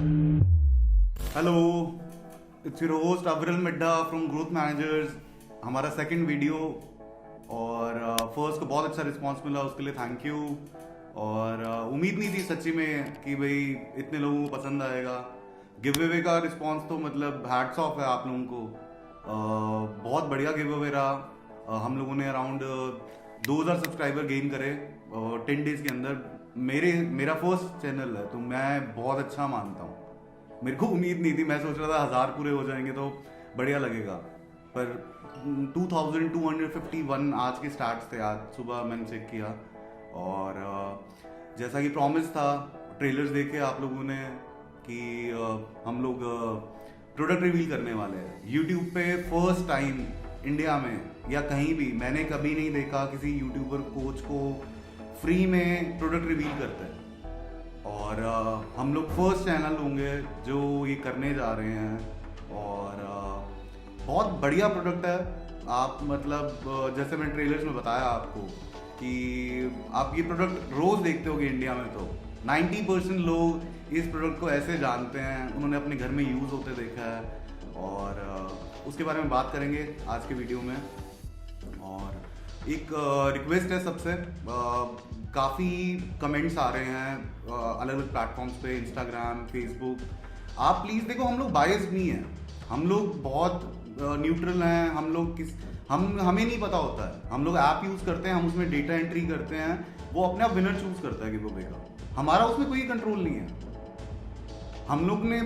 Hello, it's your host अविरल Midda from growth managers. हमारा second video और फर्स्ट को बहुत अच्छा रिस्पांस मिला, उसके लिए थैंक यू। और उम्मीद नहीं थी सच्ची में कि भाई इतने लोगों को पसंद आएगा। गिव अवे का रिस्पांस तो मतलब हैट्स ऑफ है आप लोगों को। बहुत बढ़िया गिव अवे रहा। हम लोगों ने अराउंड 2000 सब्सक्राइबर गेन करे 10 डेज के अंदर। मेरा फर्स्ट चैनल है तो मैं बहुत अच्छा मानता हूँ। मेरे को उम्मीद नहीं थी, मैं सोच रहा था 1000 पूरे हो जाएंगे तो बढ़िया लगेगा, पर 2251 आज के स्टार्ट्स थे। आज सुबह मैंने चेक किया और जैसा कि प्रॉमिस था, ट्रेलर्स देखे आप लोगों ने कि हम लोग प्रोडक्ट रिवील करने वाले हैं यूट्यूब पे फर्स्ट टाइम इंडिया में या कहीं भी। मैंने कभी नहीं देखा किसी यूट्यूबर कोच को फ्री में प्रोडक्ट रिवील करते हैं। और हम लोग फर्स्ट चैनल होंगे जो ये करने जा रहे हैं और बहुत बढ़िया प्रोडक्ट है। आप मतलब जैसे मैंने ट्रेलर्स में बताया आपको कि आप ये प्रोडक्ट रोज़ देखते होगे इंडिया में, तो 90% लोग इस प्रोडक्ट को ऐसे जानते हैं, उन्होंने अपने घर में यूज़ होते देखा है और उसके बारे में बात करेंगे आज के वीडियो में। और एक रिक्वेस्ट है सबसे, काफ़ी कमेंट्स आ रहे हैं अलग अलग प्लेटफॉर्म्स पे, इंस्टाग्राम, फेसबुक। आप प्लीज़ देखो, हम लोग बायस्ड नहीं हैं, हम लोग बहुत न्यूट्रल हैं। हमें नहीं पता होता है, हम लोग ऐप यूज़ करते हैं, हम उसमें डेटा एंट्री करते हैं, वो अपने आप विनर चूज़ करता है गिव अवे का। हमारा उसमें कोई कंट्रोल नहीं है। हम लोग ने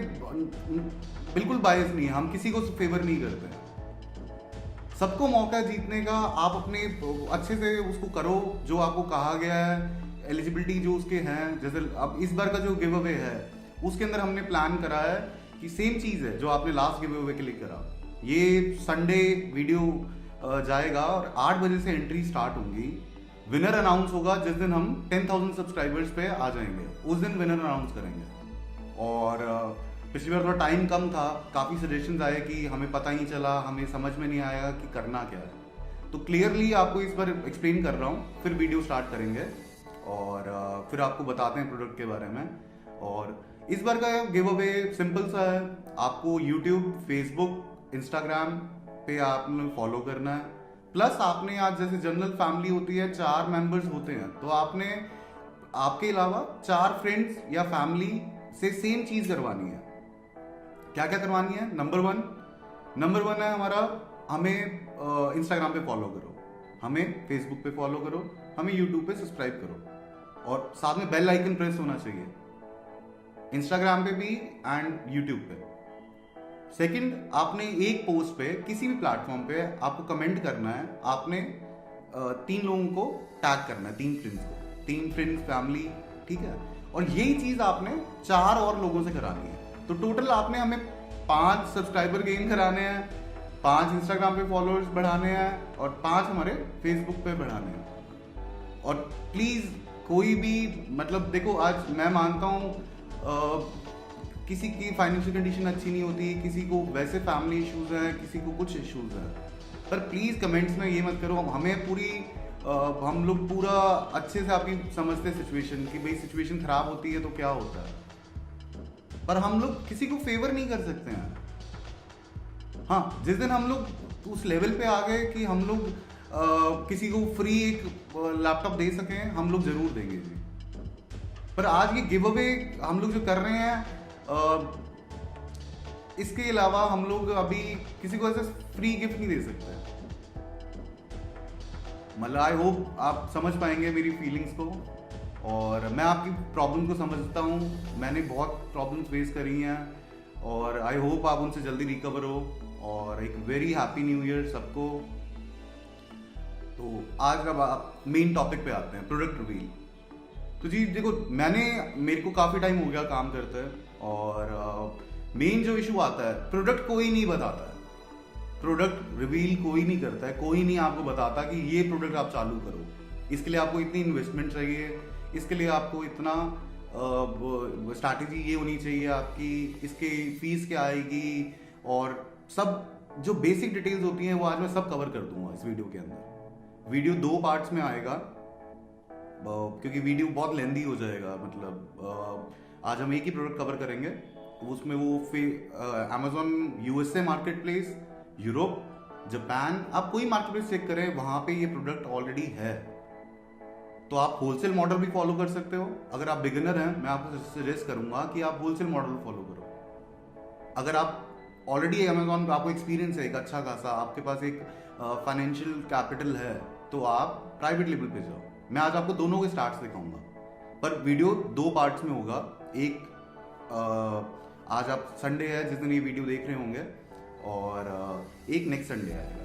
बिल्कुल बायस नहीं है, हम किसी को फेवर नहीं करते हैं। सबको मौका है जीतने का। आप अपने अच्छे से उसको करो जो आपको कहा गया है, एलिजिबिलिटी जो उसके हैं। जैसे अब इस बार का जो गिव अवे है उसके अंदर हमने प्लान करा है कि सेम चीज़ है जो आपने लास्ट गिव अवे के लिए करा। ये संडे वीडियो जाएगा और 8 बजे से एंट्री स्टार्ट होंगी। विनर अनाउंस होगा जिस दिन हम 10,000 सब्सक्राइबर्स पे आ जाएंगे, उस दिन विनर अनाउंस करेंगे। और पिछली बार थोड़ा टाइम कम था, काफ़ी सजेशंस आए कि हमें पता ही नहीं चला, हमें समझ में नहीं आया कि करना क्या है। तो क्लियरली आपको इस बार एक्सप्लेन कर रहा हूँ, फिर वीडियो स्टार्ट करेंगे और फिर आपको बताते हैं प्रोडक्ट के बारे में। और इस बार का गिव अवे सिंपल सा है, आपको यूट्यूब, फेसबुक, इंस्टाग्राम पे आपने फॉलो करना है। प्लस आपने आज जैसे जनरल फैमिली होती है, 4 मेंबर्स होते हैं, तो आपने आपके अलावा 4 फ्रेंड्स या फैमिली से सेम चीज़ करवानी है। क्या क्या करवानी है? नंबर वन है हमारा, हमें इंस्टाग्राम पे फॉलो करो, हमें फेसबुक पे फॉलो करो, हमें यूट्यूब पे सब्सक्राइब करो और साथ में बेल आइकन प्रेस होना चाहिए इंस्टाग्राम पे भी एंड यूट्यूब पे। सेकंड, आपने एक पोस्ट पे किसी भी प्लेटफॉर्म पे आपको कमेंट करना है, आपने 3 लोगों को टैग करना है, 3 फ्रेंड्स फैमिली, ठीक है। और यही चीज़ आपने 4 और लोगों से करानी है। तो टोटल आपने हमें 5 सब्सक्राइबर गेन कराने हैं, 5 इंस्टाग्राम पे फॉलोअर्स बढ़ाने हैं और 5 हमारे फेसबुक पे बढ़ाने हैं। और प्लीज़ कोई भी मतलब देखो, आज मैं मानता हूँ किसी की फाइनेंशियल कंडीशन अच्छी नहीं होती, किसी को वैसे फैमिली इश्यूज हैं, किसी को कुछ इश्यूज हैं, पर प्लीज़ कमेंट्स में ये मत करो। हमें पूरी हम लोग पूरा अच्छे से आपकी समझते सिचुएशन कि भाई सिचुएशन खराब होती है तो क्या होता है, पर हम लोग किसी को फेवर नहीं कर सकते हैं। हाँ, जिस दिन हम लोग उस लेवल पे आ गए कि हम लोग किसी को फ्री एक लैपटॉप दे सकें, हम लोग जरूर देंगे जी। पर आज ये गिव अवे हम लोग जो कर रहे हैं, इसके अलावा हम लोग अभी किसी को ऐसे फ्री गिफ्ट नहीं दे सकते। मतलब आई होप आप समझ पाएंगे मेरी फीलिंग्स को, और मैं आपकी प्रॉब्लम को समझता हूँ। मैंने बहुत प्रॉब्लम्स फेस करी हैं और आई होप आप उनसे जल्दी रिकवर हो। और एक वेरी हैप्पी न्यू ईयर सबको। तो आज अब आप मेन टॉपिक पे आते हैं, प्रोडक्ट रिवील। तो जी देखो, मेरे को काफ़ी टाइम हो गया काम करते हैं और मेन जो इशू आता है, प्रोडक्ट कोई नहीं बताता है, प्रोडक्ट रिवील कोई नहीं करता है, कोई नहीं आपको बताता कि ये प्रोडक्ट आप चालू करो, इसके लिए आपको इतनी इन्वेस्टमेंट चाहिए, इसके लिए आपको इतना स्ट्रैटेजी ये होनी चाहिए आपकी, इसकी फीस क्या आएगी, और सब जो बेसिक डिटेल्स होती हैं वो आज मैं सब कवर कर दूंगा इस वीडियो के अंदर। वीडियो 2 पार्ट्स में आएगा क्योंकि वीडियो बहुत लेंदी हो जाएगा। मतलब आज हम एक ही प्रोडक्ट कवर करेंगे उसमें वो Amazon USA market place, Europe, Japan, आप कोई मार्केट प्लेस चेक करें, वहां पे ये प्रोडक्ट ऑलरेडी है। तो आप होलसेल मॉडल भी फॉलो कर सकते हो। अगर आप बिगिनर हैं, मैं आपको सजेस्ट करूंगा कि आप होलसेल मॉडल फॉलो करो। अगर आप ऑलरेडी अमेजोन पे आपको एक्सपीरियंस है एक अच्छा खासा, आपके पास एक फाइनेंशियल कैपिटल है, तो आप प्राइवेट लेवल पे जाओ। मैं आज आपको दोनों के स्टार्ट्स दिखाऊंगा, पर वीडियो 2 पार्ट्स में होगा। एक आज आप संडे है जिस दिन ये वीडियो देख रहे होंगे, और एक नेक्स्ट संडे आएगा।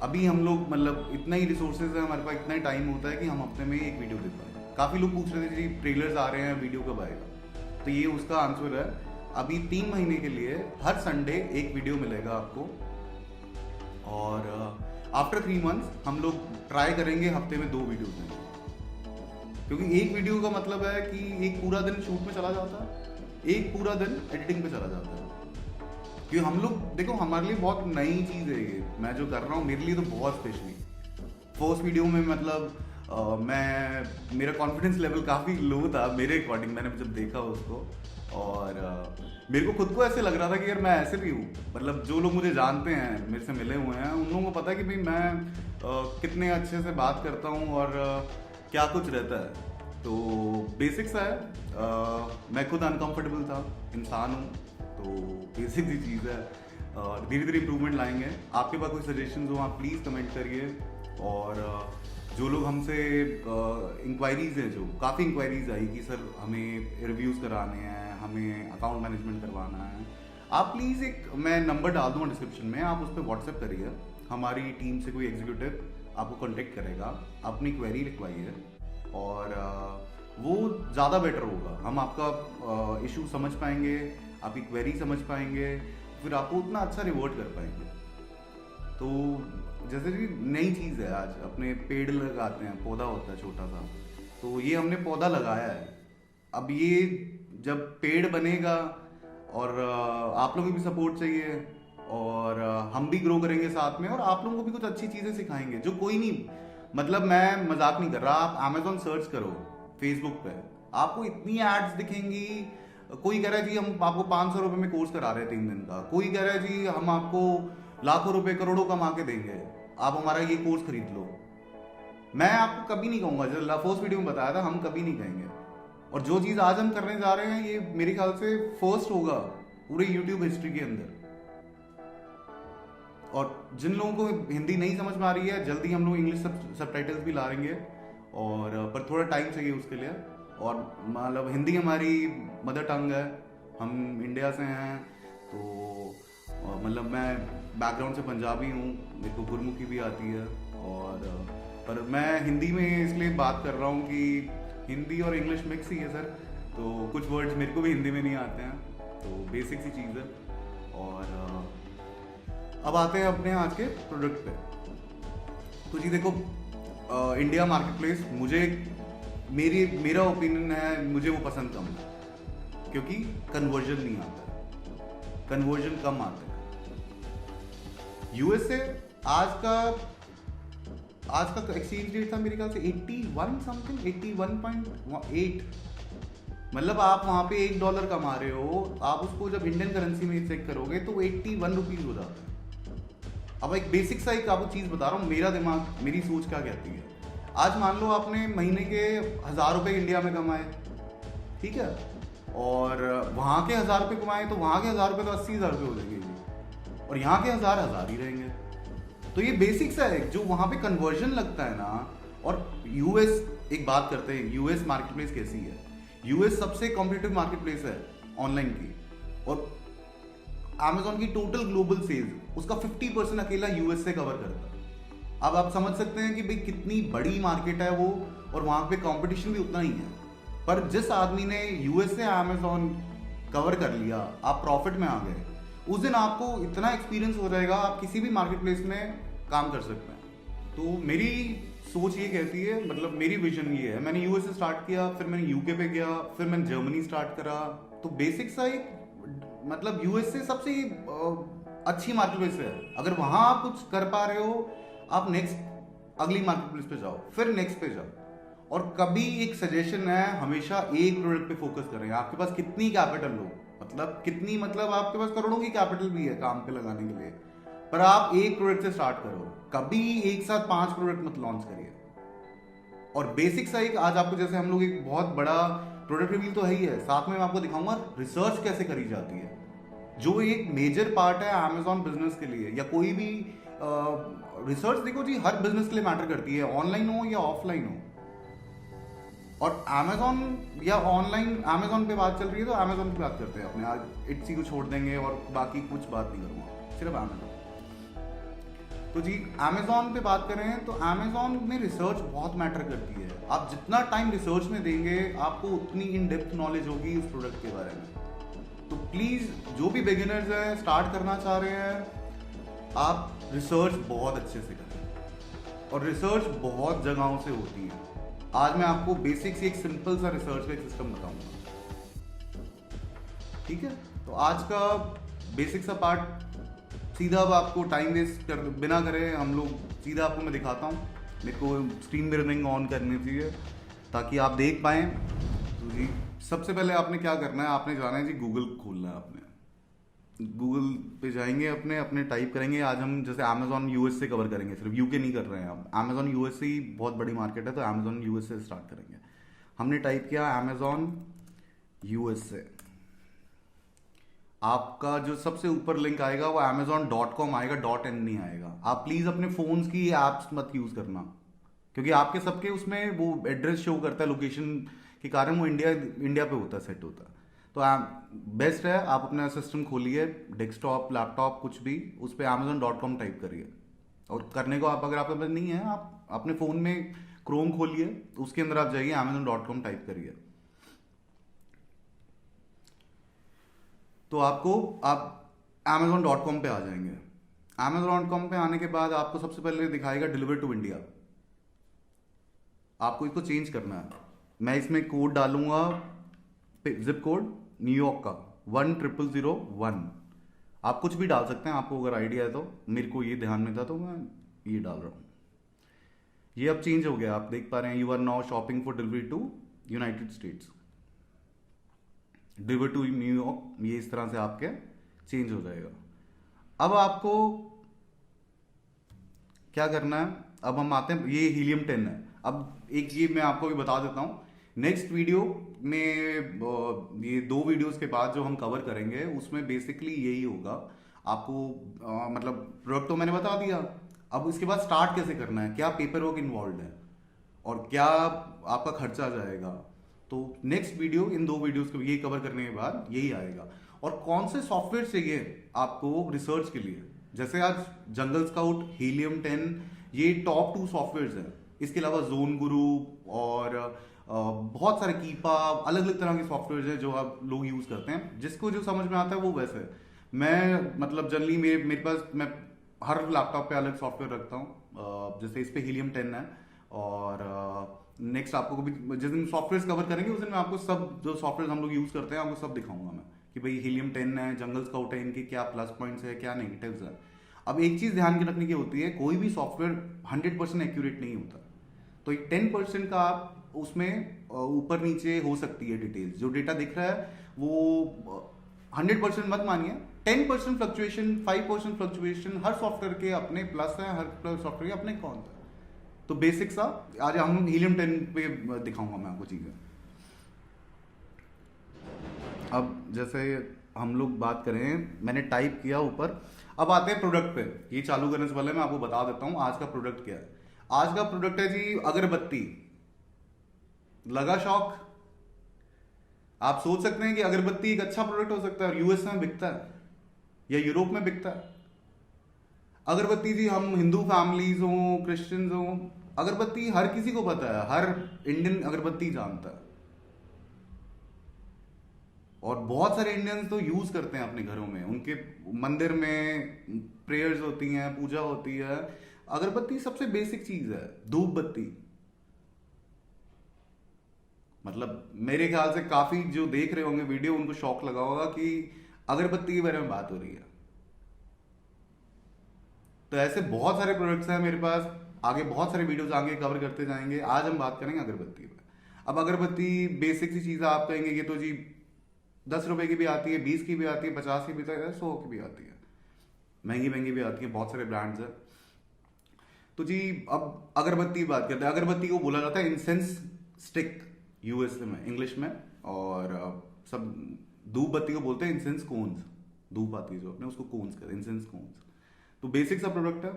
अभी हम लोग मतलब इतना ही रिसोर्सेज है हमारे पास, इतना ही टाइम होता है कि हम हफ्ते में एक वीडियो दे पाए। काफ़ी लोग पूछ रहे थे जी ट्रेलर्स आ रहे हैं, वीडियो कब आएगा, तो ये उसका आंसर है। अभी 3 महीने के लिए हर संडे एक वीडियो मिलेगा आपको, और आफ्टर 3 मंथ्स हम लोग ट्राई करेंगे हफ्ते में 2 वीडियो देंगे, क्योंकि एक वीडियो का मतलब है कि एक पूरा दिन शूट में चला जाता है, एक पूरा दिन एडिटिंग पे चला जाता है। क्योंकि हम लोग देखो, हमारे लिए बहुत नई चीज़ है ये, मैं जो कर रहा हूँ मेरे लिए तो बहुत स्पेशली। फर्स्ट वीडियो में मतलब मेरा कॉन्फिडेंस लेवल काफ़ी लो था मेरे अकॉर्डिंग, मैंने जब देखा उसको, और मेरे को खुद को ऐसे लग रहा था कि यार मैं ऐसे भी हूँ। मतलब जो लोग मुझे जानते हैं, मेरे से मिले हुए हैं, उन लोगों को पता है कि भाई मैं कितने अच्छे से बात करता हूँ और क्या कुछ रहता है। तो बेसिक्स है, मैं खुद अनकंफर्टेबल था, इंसान हूँ, तो बेसिक सी चीज़ है। और धीरे धीरे इम्प्रूवमेंट लाएंगे। आपके पास कोई सजेशंस हो आप प्लीज़ कमेंट करिए। और जो लोग हमसे इंक्वायरीज हैं, जो काफ़ी इंक्वायरीज आई कि सर हमें रिव्यूज़ कराने हैं, हमें अकाउंट मैनेजमेंट करवाना है, आप प्लीज़ मैं नंबर डाल दूँगा डिस्क्रिप्शन में, आप उस पर व्हाट्सएप करिए। हमारी टीम से कोई एग्जीक्यूटिव आपको कॉन्टेक्ट करेगा, अपनी क्वेरी लिखवाइए, और वो ज़्यादा बेटर होगा। हम आपका इशू समझ पाएंगे, आपकी क्वेरी समझ पाएंगे, फिर आपको उतना अच्छा रिवर्ट कर पाएंगे। तो जैसे कि नई चीज़ है, आज अपने पेड़ लगाते हैं, पौधा होता है छोटा सा, तो ये हमने पौधा लगाया है। अब ये जब पेड़ बनेगा, और आप लोगों की भी सपोर्ट चाहिए, और हम भी ग्रो करेंगे साथ में, और आप लोगों को भी कुछ अच्छी चीज़ें सिखाएंगे जो कोई नहीं। मतलब मैं मजाक नहीं कर रहा, आप अमेजोन सर्च करो फेसबुक पे, आपको इतनी एड्स दिखेंगी। कोई कह रहा है जी हम आपको 500 रुपये में कोर्स करा रहे हैं 3 दिन का, कोई कह रहा है जी हम आपको लाखों रुपए करोड़ों कमा के देंगे, आप हमारा ये कोर्स खरीद लो। मैं आपको कभी नहीं कहूंगा, जो फर्स्ट वीडियो में बताया था, हम कभी नहीं कहेंगे। और जो चीज़ आज हम करने जा रहे हैं, ये मेरे ख्याल से फर्स्ट होगा पूरे यूट्यूब हिस्ट्री के अंदर। और जिन लोगों को हिंदी नहीं समझ में आ रही है, जल्दी हम लोग इंग्लिश सबटाइटल्स भी ला लेंगे, और पर थोड़ा टाइम चाहिए उसके लिए। और मतलब हिंदी हमारी मदर टंग है, हम इंडिया से हैं, तो मतलब मैं बैकग्राउंड से पंजाबी हूँ, मेरे को गुरमुखी भी आती है, और पर मैं हिंदी में इसलिए बात कर रहा हूँ कि हिंदी और इंग्लिश मिक्स ही है सर, तो कुछ वर्ड्स मेरे को भी हिंदी में नहीं आते हैं, तो बेसिक सी चीज़ है। और अब आते हैं अपने आज के प्रोडक्ट पे। तो जी देखो, इंडिया मार्केट प्लेस मेरा ओपिनियन है, मुझे वो पसंद कम है, क्योंकि कन्वर्जन नहीं आता है, कन्वर्जन कम आता है। यूएसए आज का एक्सचेंज रेट था मेरे ख्याल से 81 समथिंग, 81.8। मतलब आप वहाँ पे $1 कमा रहे हो, आप उसको जब इंडियन करेंसी में चेक करोगे तो 81 रुपीज़ हो जाता है। अब एक बेसिक सा एक आपको चीज़ बता रहा हूँ, मेरा दिमाग, मेरी सोच क्या कहती है। आज मान लो आपने महीने के 1000 रुपये इंडिया में कमाए, ठीक है, और वहाँ के 1000 रुपये कमाए, तो वहाँ के 1000 रुपये तो 80,000 रुपये हो जाएंगे, और यहाँ के 1000 ही रहेंगे। तो ये बेसिक सा है, जो वहाँ पे कन्वर्जन लगता है ना। और यूएस, एक बात करते हैं, यूएस मार्केट प्लेस कैसी है। यूएस सबसे कॉम्पिटिटिव मार्केट प्लेस है ऑनलाइन की, और अमेजोन की टोटल ग्लोबल सेल्स उसका 50% अकेला यूएस से कवर करता है। अब आप समझ सकते हैं कि भाई कितनी बड़ी मार्केट है वो, और वहाँ पे कंपटीशन भी उतना ही है। पर जिस आदमी ने यूएस से अमेजोन कवर कर लिया, आप प्रॉफिट में आ गए, उस दिन आपको इतना एक्सपीरियंस हो जाएगा, आप किसी भी मार्केट प्लेस में काम कर सकते हैं। तो मेरी सोच ये कहती है, मतलब मेरी विजन ये है। मैंने यूएस से स्टार्ट किया, फिर मैंने यूके पे गया, फिर मैंने जर्मनी स्टार्ट करा। तो बेसिक सा एक, मतलब यूएस से सबसे अच्छी मार्केट प्लेस है। अगर वहाँ आप कुछ कर पा रहे हो, आप नेक्स्ट अगली मार्केट प्लेस पे जाओ, फिर नेक्स्ट पे जाओ। और कभी एक सजेशन है, हमेशा एक प्रोडक्ट पे फोकस करें। आपके पास कितनी कैपिटल हो, मतलब कितनी, मतलब आपके पास करोड़ों की कैपिटल भी है काम पे लगाने के लिए, पर आप एक प्रोडक्ट से स्टार्ट करो, कभी एक साथ 5 प्रोडक्ट मत लॉन्च करिए। और बेसिक सा एक आज आपको, जैसे हम लोग एक बहुत बड़ा प्रोडक्ट रिवील तो है ही है, साथ में मैं आपको दिखाऊंगा रिसर्च कैसे करी जाती है, जो एक मेजर पार्ट है अमेजॉन बिजनेस के लिए, या कोई भी रिसर्च देखो जी, हर बिजनेस के लिए मैटर करती है, ऑनलाइन हो या ऑफलाइन हो। और अमेजॉन या ऑनलाइन, अमेजॉन पे बात चल रही है तो अमेजॉन की बात करते हैं अपने आज, इट्सी को छोड़ देंगे और बाकी कुछ बात नहीं करूंगा, सिर्फ अमेजॉन। तो जी अमेजॉन पे बात करें तो अमेजॉन में रिसर्च बहुत मैटर करती है। आप जितना टाइम रिसर्च में देंगे आपको उतनी इन डेप्थ नॉलेज होगी उस प्रोडक्ट के बारे में। तो प्लीज़ जो भी बिगिनर्स हैं, स्टार्ट करना चाह रहे हैं, आप रिसर्च बहुत अच्छे से करें, और रिसर्च बहुत जगहों से होती है। आज मैं आपको बेसिक से एक सिंपल सा रिसर्च का एक सिस्टम बताऊंगा, ठीक है? तो आज का बेसिक सा पार्ट सीधा, अब आपको टाइम वेस्ट कर बिना करे हम लोग सीधा आपको मैं दिखाता हूँ। मेरे को स्क्रीन मिररिंग ऑन करनी चाहिए ताकि आप देख पाएँ। तो जी सबसे पहले आपने क्या करना है, आपने जाना है जी गूगल खोलना है। आपने गूगल पे जाएंगे, अपने अपने टाइप करेंगे। आज हम जैसे अमेजॉन यूएस से कवर करेंगे, सिर्फ यूके नहीं कर रहे हैं। आप अमेजॉन यूएस ही बहुत बड़ी मार्केट है, तो अमेजॉन यूएस से स्टार्ट करेंगे। हमने टाइप किया अमेजॉन यूएस से, आपका जो सबसे ऊपर लिंक आएगा वो amazon.com आएगा, .in नहीं आएगा। आप प्लीज़ अपने फ़ोन्स की ऐप्स मत यूज़ करना, क्योंकि आपके सबके उसमें वो एड्रेस शो करता है, लोकेशन के कारण वो इंडिया पे होता है, सेट होता है। तो बेस्ट है आप अपना सिस्टम खोलिए, डेस्कटॉप लैपटॉप कुछ भी, उस पर amazon.com टाइप करिए। और करने को आप, अगर आपके पास नहीं है, आप अपने फ़ोन में क्रोम खोलिए, उसके अंदर आप जाइए amazon.com टाइप करिए। तो आपको आप amazon.com पे आ जाएंगे। amazon.com पे आने के बाद आपको सबसे पहले दिखाएगा डिलीवर टू इंडिया। आपको इसको चेंज करना है। मैं इसमें कोड डालूंगा, जिप कोड न्यूयॉर्क का 10001। आप कुछ भी डाल सकते हैं, आपको अगर आइडिया है तो। मेरे को ये ध्यान में था तो मैं ये डाल रहा हूँ। ये अब चेंज हो गया, आप देख पा रहे हैं। You are now shopping for delivery to United States, deliver to New York, ये इस तरह से आपके चेंज हो जाएगा। अब आपको क्या करना है, अब हम आते हैं, ये हीलियम 10 है। अब एक ये मैं आपको भी बता देता हूँ, नेक्स्ट वीडियो में ये 2 वीडियोस के बाद जो हम कवर करेंगे उसमें बेसिकली यही होगा। आपको मतलब प्रोडक्ट तो मैंने बता दिया, अब इसके बाद स्टार्ट कैसे करना है, क्या पेपर वर्क इन्वॉल्व है और क्या आपका खर्चा जाएगा। तो नेक्स्ट वीडियो, इन 2 वीडियोस को ये कवर करने के बाद यही आएगा। और कौन से सॉफ्टवेयर चाहिए आपको रिसर्च के लिए, जैसे आज जंगल स्काउट, हीलियम 10, ये टॉप 2 सॉफ्टवेयर्स हैं। इसके अलावा जोन गुरु और बहुत सारे कीपा, अलग अलग तरह के सॉफ्टवेयर हैं जो आप लोग यूज करते हैं। जिसको जो समझ में आता है वो वैसे। मैं मतलब जनरली मेरे पास, मैं हर लैपटॉप पे अलग सॉफ्टवेयर रखता हूँ। जैसे इस पे हीलियम 10 है, और नेक्स्ट आपको भी जिस दिन सॉफ्टवेयर कवर करेंगे उस दिन मैं आपको सब जो सॉफ्टवेयर हम लोग यूज करते हैं आपको सब दिखाऊंगा मैं, कि भाई हीलियम 10 है, जंगल स्काउट है, इनके क्या प्लस पॉइंट्स है, क्या नेगेटिव्स है। अब एक चीज ध्यान रखने की होती है, कोई भी सॉफ्टवेयर 100% एक्यूरेट नहीं होता। तो 10% का आप उसमें ऊपर नीचे हो सकती है डिटेल्स। जो डेटा दिख रहा है वो 100% मत मानिए। 10% फ्लक्चुएशन, 5% फ्लक्चुएशन, हर सॉफ्टवेयर के अपने प्लस है, हर सॉफ्टवेयर के अपने कौन है। तो बेसिक सा आज हम हीलियम 10 पे दिखाऊंगा मैं आपको चीजें। अब जैसे हम लोग बात करें, मैंने टाइप किया ऊपर, अब आते हैं प्रोडक्ट पे। ये चालू करने से पहले मैं आपको बता देता हूं आज का प्रोडक्ट क्या है। आज का प्रोडक्ट है जी अगरबत्ती। लगा शौक? आप सोच सकते हैं कि अगरबत्ती एक अच्छा प्रोडक्ट हो सकता है, यूएस में बिकता है या यूरोप में बिकता है। अगरबत्ती जी, हम हिंदू फैमिलीज हो, क्रिश्चियंस हो, अगरबत्ती हर किसी को पता है, हर इंडियन अगरबत्ती जानता है। और बहुत सारे इंडियंस तो यूज करते हैं अपने घरों में, उनके मंदिर में प्रेयर्स होती हैं, पूजा होती है। अगरबत्ती सबसे बेसिक चीज है। धूप बत्ती, मतलब मेरे ख्याल से काफी जो देख रहे होंगे वीडियो उनको शौक लगा होगा कि अगरबत्ती के बारे में बात हो रही है। तो ऐसे बहुत सारे प्रोडक्ट्स हैं मेरे पास, आगे बहुत सारे वीडियोस आगे कवर करते जाएंगे। आज हम बात करेंगे अगरबत्ती पे। अब अगरबत्ती बेसिक सी चीज आप कहेंगे ये तो जी 10 रुपए की भी आती है, 20 की भी आती है, 50 की भी आती है, 100 की भी आती है, महंगी महंगी भी आती है, बहुत सारे ब्रांड्स हैं। तो जी अब अगरबत्ती की बात करते हैं। अगरबत्ती को बोला जाता है इंसेंस स्टिक यूएस में, इंग्लिश में। और सब धूप बत्ती को बोलते हैं इंसेंस कोन्स। धूप आती है जो अपने, उसको कोन्स कहते हैं, इंसेंस कोन्स। तो बेसिक सा प्रोडक्ट है,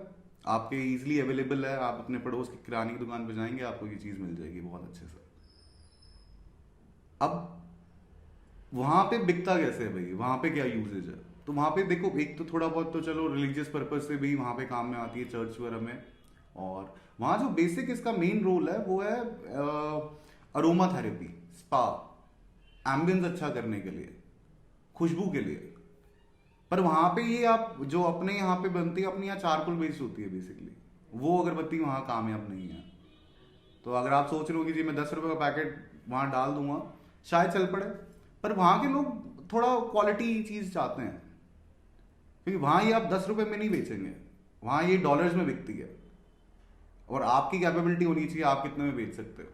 आपके इजीली अवेलेबल है। आप अपने पड़ोस की किराने की दुकान पे जाएंगे, आपको ये चीज़ मिल जाएगी बहुत अच्छे से। अब वहां पे बिकता कैसे है भाई, वहां पे क्या यूजेज है? तो वहां पे देखो, एक तो थोड़ा बहुत तो चलो रिलीजियस पर्पज से भी वहां पे काम में आती है, चर्च वगैरह में। और वहां जो बेसिक इसका मेन रोल है वो है अरोमा थेरेपी, स्पा, एम्बियंस अच्छा करने के लिए, खुशबू के लिए। पर वहां पे ये आप जो अपने यहाँ पे बनती है, अपनी यहाँ चारकोल बेस्ड होती है बेसिकली, वो अगरबत्ती वहां कामयाब नहीं है। तो अगर आप सोच रहे हो कि जी मैं 10 रुपए का पैकेट वहां डाल दूंगा, शायद चल पड़े। पर वहां के लोग थोड़ा क्वालिटी चीज चाहते हैं, क्योंकि वहां ये आप 10 रुपए में नहीं बेचेंगे, वहां ये डॉलर्स में बिकती है। और आपकी कैपेबिलिटी होनी चाहिए, आप कितने में बेच सकते हो,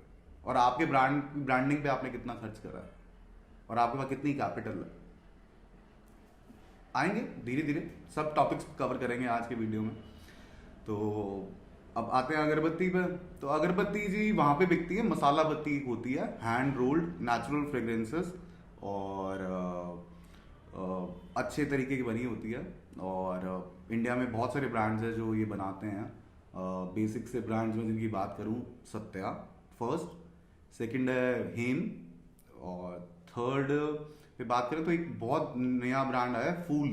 और आपके ब्रांडिंग पे आपने कितना खर्च करा है, और आपके पास कितनी कैपिटल है। आएंगे धीरे धीरे, सब टॉपिक्स कवर करेंगे आज के वीडियो में। तो अब आते हैं अगरबत्ती पे। तो अगरबत्ती जी वहाँ पे बिकती है, मसाला बत्ती होती है, हैंड रोल्ड नेचुरल फ्रेग्रेंसेस, और अच्छे तरीके की बनी होती है। और इंडिया में बहुत सारे ब्रांड्स हैं जो ये बनाते हैं। बेसिक से ब्रांड्स में जिनकी बात करूँ, सत्या फर्स्ट, सेकंड है हेम, और थर्ड पे बात करें तो एक बहुत नया ब्रांड आया है, फूल।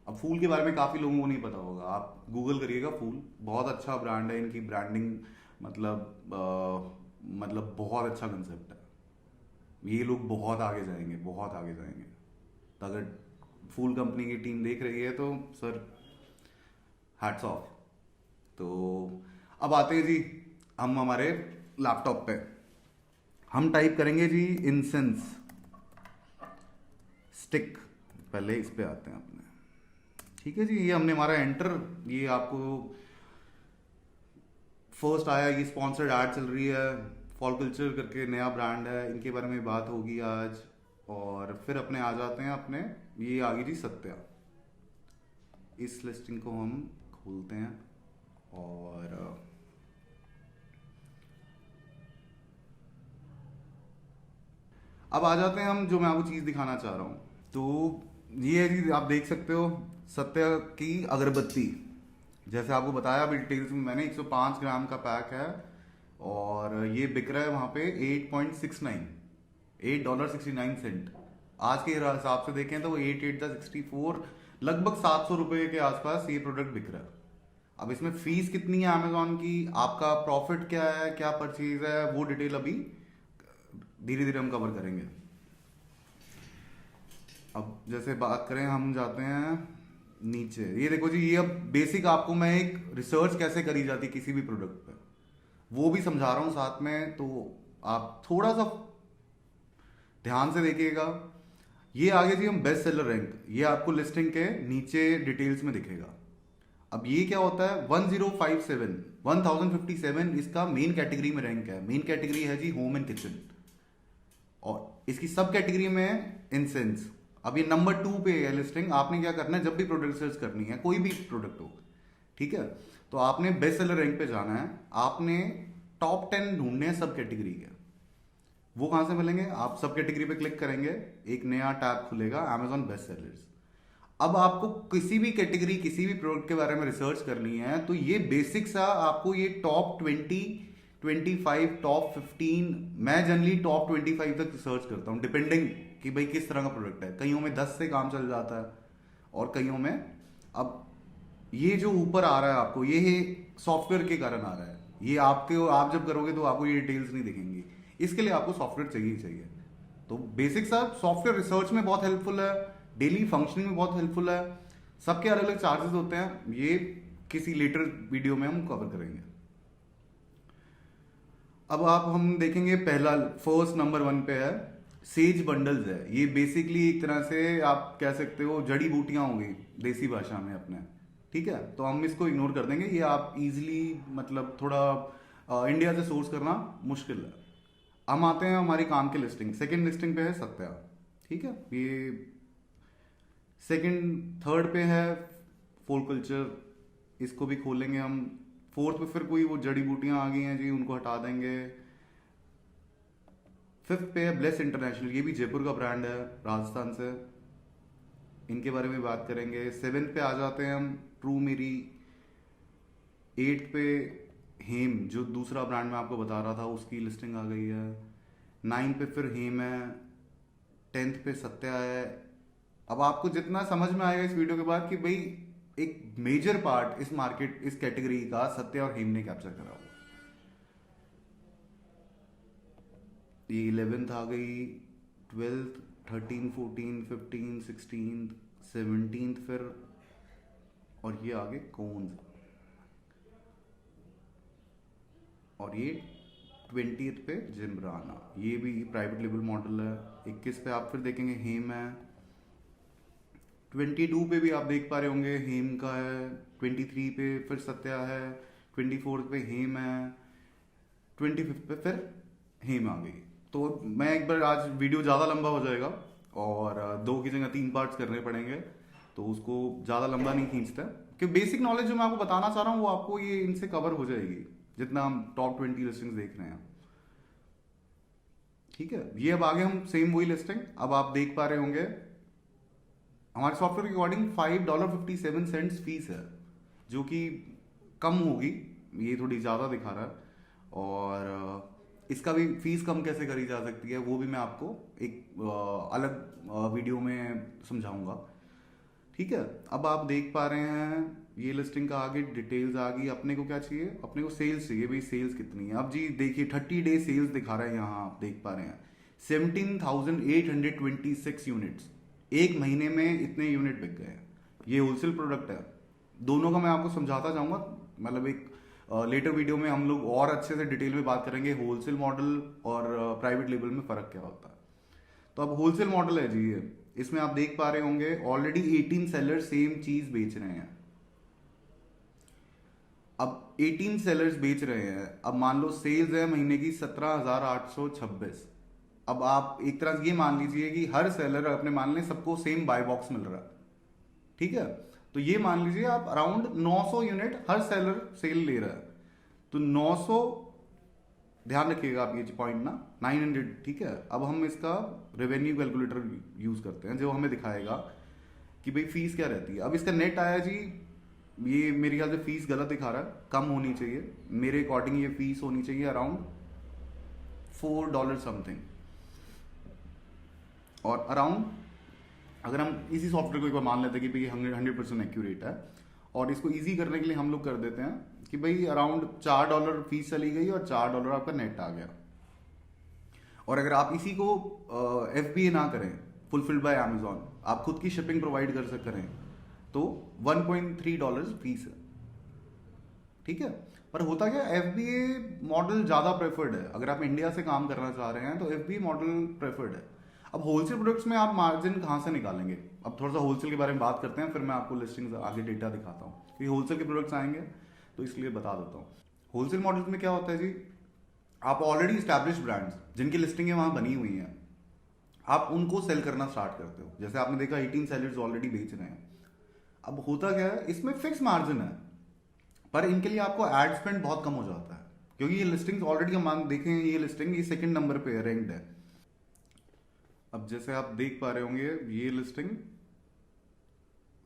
अब फूल के बारे में काफ़ी लोगों को नहीं पता होगा, आप गूगल करिएगा फूल, बहुत अच्छा ब्रांड है। इनकी ब्रांडिंग मतलब बहुत अच्छा कंसेप्ट है। ये लोग बहुत आगे जाएंगे, बहुत आगे जाएंगे। तो अगर फूल कंपनी की टीम देख रही है तो सर हैट्स ऑफ। तो अब आते हैं जी हम हमारे लैपटॉप पे, हम टाइप करेंगे जी इंसेंस स्टिक। पहले इस पे आते हैं अपने, ठीक है जी। ये हमने हमारा एंटर, ये आपको फर्स्ट आया, ये स्पॉन्सर्ड ऐड चल रही है, फॉल कल्चर करके नया ब्रांड है, इनके बारे में बात होगी आज। और फिर अपने आ जाते हैं अपने, ये आ गई जी सत्या। इस लिस्टिंग को हम खोलते हैं, और अब आ जाते हैं हम, जो मैं आपको चीज़ दिखाना चाह रहा हूँ। तो ये है जी, आप देख सकते हो सत्या की अगरबत्ती। जैसे आपको बताया अभी डिटेल्स में मैंने, 105 ग्राम का पैक है, और ये बिक रहा है वहाँ पे 8.69, $8.69। आज के हिसाब से देखें तो 8.8 लगभग 700 रुपये के आसपास ये प्रोडक्ट बिक रहा है। अब इसमें फीस कितनी है अमेजोन की, आपका प्रॉफिट क्या है, क्या परचेज है, वो डिटेल अभी धीरे धीरे हम कवर करेंगे। अब जैसे बात करें, हम जाते हैं नीचे। ये देखो जी, ये अब बेसिक आपको मैं एक रिसर्च कैसे करी जाती है किसी भी प्रोडक्ट पे, वो भी समझा रहा हूँ साथ में, तो आप थोड़ा सा ध्यान से देखिएगा। ये आगे जी हम बेस्ट सेलर रैंक, ये आपको लिस्टिंग के नीचे डिटेल्स में दिखेगा। अब ये क्या होता है, 1057 इसका मेन कैटेगरी में रैंक है। मेन कैटेगरी है जी होम एंड किचन, और इसकी सब कैटेगरी में है इंसेंस। अब ये नंबर 2 पे है लिस्टिंग। आपने क्या करना है, जब भी प्रोडक्ट सर्च करनी है, कोई भी प्रोडक्ट हो, ठीक है, तो आपने बेस्ट सेलर रैंक पे जाना है, आपने टॉप 10 ढूंढने हैं सब कैटेगरी के। वो कहां से मिलेंगे, आप सब कैटेगरी पे क्लिक करेंगे, एक नया टैब खुलेगा, अमेजॉन बेस्ट सेलर्स। अब आपको किसी भी कैटेगरी, किसी भी प्रोडक्ट के बारे में रिसर्च करनी है, तो ये बेसिक सा आपको ये टॉप 20, 25, टॉप 15, मैं जनरली टॉप 25 तक रिसर्च करता हूँ, डिपेंडिंग कि भाई किस तरह का प्रोडक्ट है। कईयों में 10 से काम चल जाता है, और कईयों में, अब ये जो ऊपर आ रहा है आपको, ये सॉफ्टवेयर के कारण आ रहा है। ये आप जब करोगे तो आपको ये डिटेल्स नहीं दिखेंगी, इसके लिए आपको सॉफ्टवेयर चाहिए चाहिए। तो बेसिक सा सॉफ्टवेयर रिसर्च में बहुत हेल्पफुल है, डेली फंक्शनिंग में बहुत हेल्पफुल है। सबके अलग अलग चार्जेस होते हैं, ये किसी लेटर वीडियो में हम कवर करेंगे। अब हम देखेंगे, पहला फर्स्ट नंबर 1 पे है सेज बंडल्स है। ये बेसिकली एक तरह से आप कह सकते हो जड़ी बूटियां हो गई देसी भाषा में अपने, ठीक है। तो हम इसको इग्नोर कर देंगे, ये आप इजीली मतलब थोड़ा इंडिया से सोर्स करना मुश्किल है। हम आते हैं हमारी काम की लिस्टिंग, सेकंड लिस्टिंग पे है सत्या। ठीक है। ये सेकंड थर्ड पे है फोक कल्चर, इसको भी खोलेंगे हम। फोर्थ पे फिर कोई वो जड़ी बूटियां आ गई हैं जी, उनको हटा देंगे। फिफ्थ पे है ब्लेस इंटरनेशनल, ये भी जयपुर का ब्रांड है, राजस्थान से, इनके बारे में बात करेंगे। सेवेंथ पे आ जाते हैं हम, ट्रू मेरी। एट्थ पे हेम, जो दूसरा ब्रांड मैं आपको बता रहा था, उसकी लिस्टिंग आ गई है। नाइन्थ पे फिर हेम है। टेंथ पे सत्या है। अब आपको जितना समझ में आएगा इस वीडियो के बाद कि भाई एक मेजर पार्ट इस मार्केट, इस कैटेगरी का सत्या और हेम ने कैप्चर करा हुआ। ये 11th आ गई, 12th, 13, 14, 15, 16, 17 फिर, और ये आगे कोन्स, और ये 20th पे जिम्ब्राना, ये भी प्राइवेट लेबल मॉडल है। 21 पे आप फिर देखेंगे हेम है। 22 पे भी आप देख पा रहे होंगे हेम का है। 23 पे फिर सत्या है। 24 पे हेम है। 25 पे फिर हेम आ गई। तो मैं एक बार, आज वीडियो ज़्यादा लंबा हो जाएगा और 2 की जगह 3 पार्ट्स करने पड़ेंगे, तो उसको ज़्यादा लंबा नहीं खींचता, कि बेसिक नॉलेज जो मैं आपको बताना चाह रहा हूँ वो आपको ये इनसे कवर हो जाएगी, जितना हम टॉप 20 लिस्टिंग्स देख रहे हैं। ठीक है, ये अब आगे हम सेम वही लिस्टिंग, अब आप देख पा रहे होंगे हमारे सॉफ्टवेयर के अकॉर्डिंग $5.57 फीस है, जो कि कम होगी, ये थोड़ी ज़्यादा दिखा रहा है। और इसका भी फीस कम कैसे करी जा सकती है वो भी मैं आपको एक अलग वीडियो में समझाऊंगा। ठीक है, अब आप देख पा रहे हैं ये लिस्टिंग का आगे डिटेल्स आ गई। अपने को क्या चाहिए? अपने को सेल्स चाहिए, भाई सेल्स कितनी है। अब जी देखिए 30 डे सेल्स दिखा रहा है यहाँ, आप देख पा रहे हैं 17,826 यूनिट्स, एक महीने में इतने यूनिट बिक गए हैं। ये होलसेल प्रोडक्ट है, दोनों का मैं आपको समझाता जाऊंगा, मतलब एक लेटर वीडियो में हम लोग और अच्छे से डिटेल में बात करेंगे होलसेल मॉडल और प्राइवेट लेबल में फर्क क्या होता है। तो अब होलसेल मॉडल है जी ये, इसमें आप देख पा रहे होंगे ऑलरेडी 18 सेलर सेम चीज बेच रहे हैं। अब 18 सेलर्स बेच रहे हैं, अब मान लो सेल्स है महीने की 17,826। अब आप एक तरह से ये मान लीजिए कि हर सेलर अपने मान लें सबको सेम बाय बॉक्स मिल रहा है। ठीक है, तो ये मान लीजिए आप अराउंड 900 यूनिट हर सेलर सेल ले रहा है, तो 900, ध्यान रखिएगा आप ये पॉइंट ना, 900। ठीक है, अब हम इसका रेवेन्यू कैलकुलेटर यूज करते हैं जो हमें दिखाएगा कि भाई फीस क्या रहती है। अब इसका नेट आया जी, ये मेरे ख्याल से फीस गलत दिखा रहा है, कम होनी चाहिए मेरे अकॉर्डिंग, ये फीस होनी चाहिए अराउंड $4 समथिंग। और अराउंड अगर हम इसी सॉफ्टवेयर को एक बार मान लेते हैं कि भाई 100% एक्यूरेट है, और इसको इजी करने के लिए हम लोग कर देते हैं कि भाई अराउंड $4 फीस चली गई और $4 आपका नेट आ गया। और अगर आप इसी को FBA ना करें, फुलफिल्ड बाय अमेजॉन, आप खुद की शिपिंग प्रोवाइड कर सकते करें, तो $1.3 फीस है। ठीक है, पर होता क्या, FBA मॉडल ज़्यादा प्रेफर्ड है। अगर आप इंडिया से काम करना चाह रहे हैं तो FBA मॉडल प्रेफर्ड है। अब होलसेल प्रोडक्ट्स में आप मार्जिन कहाँ से निकालेंगे? अब थोड़ा सा होलसेल के बारे में बात करते हैं, फिर मैं आपको लिस्टिंग आगे डेटा दिखाता हूँ, क्योंकि होलसेल के प्रोडक्ट्स आएंगे तो इसलिए बता देता हूँ। होलसेल मॉडल में क्या होता है जी, आप ऑलरेडी स्टैब्लिश ब्रांड्स जिनकी लिस्टिंगें वहाँ बनी हुई हैं, आप उनको सेल करना स्टार्ट करते हो। जैसे आपने देखा 18 सेलर्स ऑलरेडी बेच रहे हैं। अब होता क्या है, इसमें फिक्स मार्जिन है, पर इनके लिए आपको एड स्पेंड बहुत कम हो जाता है, क्योंकि ये लिस्टिंग ऑलरेडी हम देखें, ये लिस्टिंग ये सेकंड नंबर पे रैंक्ड है। अब जैसे आप देख पा रहे होंगे ये लिस्टिंग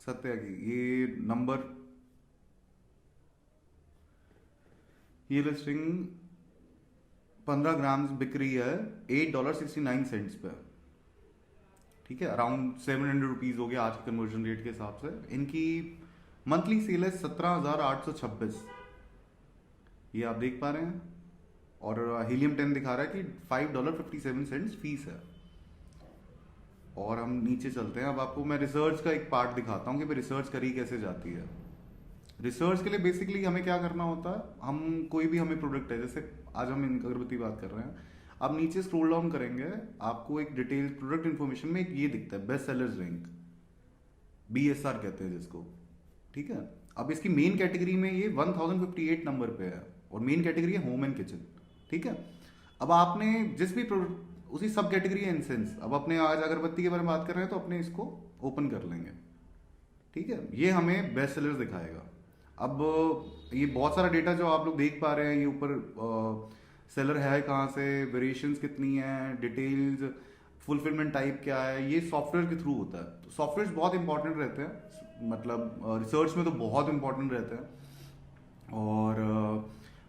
सत्या की, ये लिस्टिंग 15 ग्राम बिक रही है $8.69 पे। ठीक है, अराउंड 700 रुपीज हो गया आज के कन्वर्जन रेट के हिसाब से। इनकी मंथली सेल है 17,826, ये आप देख पा रहे हैं। और हीलियम 10 दिखा रहा है कि $5.57 फीस है। और हम नीचे चलते हैं, अब आपको मैं रिसर्च का एक पार्ट दिखाता हूँ कि रिसर्च करी कैसे जाती है। रिसर्च के लिए बेसिकली हमें क्या करना होता है, हम कोई भी हमें प्रोडक्ट है, जैसे आज हम अगरबत्ती बात कर रहे हैं, आप नीचे स्क्रॉल डाउन करेंगे, आपको एक डिटेल प्रोडक्ट इन्फॉर्मेशन में एक ये दिखता है, बेस्ट सेलर्स रैंक, BSR कहते हैं जिसको। ठीक है, अब इसकी मेन कैटेगरी में ये 1058 नंबर पे है, और मेन कैटेगरी है होम एंड किचन। ठीक है, अब आपने जिस भी उसी सब कैटेगरी है इंसेंस। अब अपने आज अगरबत्ती के बारे में बात कर रहे हैं तो अपने इसको ओपन कर लेंगे, ठीक है। ये हमें बेस्ट सेलर्स दिखाएगा। अब ये बहुत सारा डेटा जो आप लोग देख पा रहे हैं, ये ऊपर सेलर है कहाँ से, वेरिएशंस कितनी है, डिटेल्स, फुलफिलमेंट टाइप क्या है, ये सॉफ्टवेयर के थ्रू होता है। तो सॉफ्टवेयर बहुत इंपॉर्टेंट रहते हैं, मतलब रिसर्च में तो बहुत इंपॉर्टेंट रहते हैं, और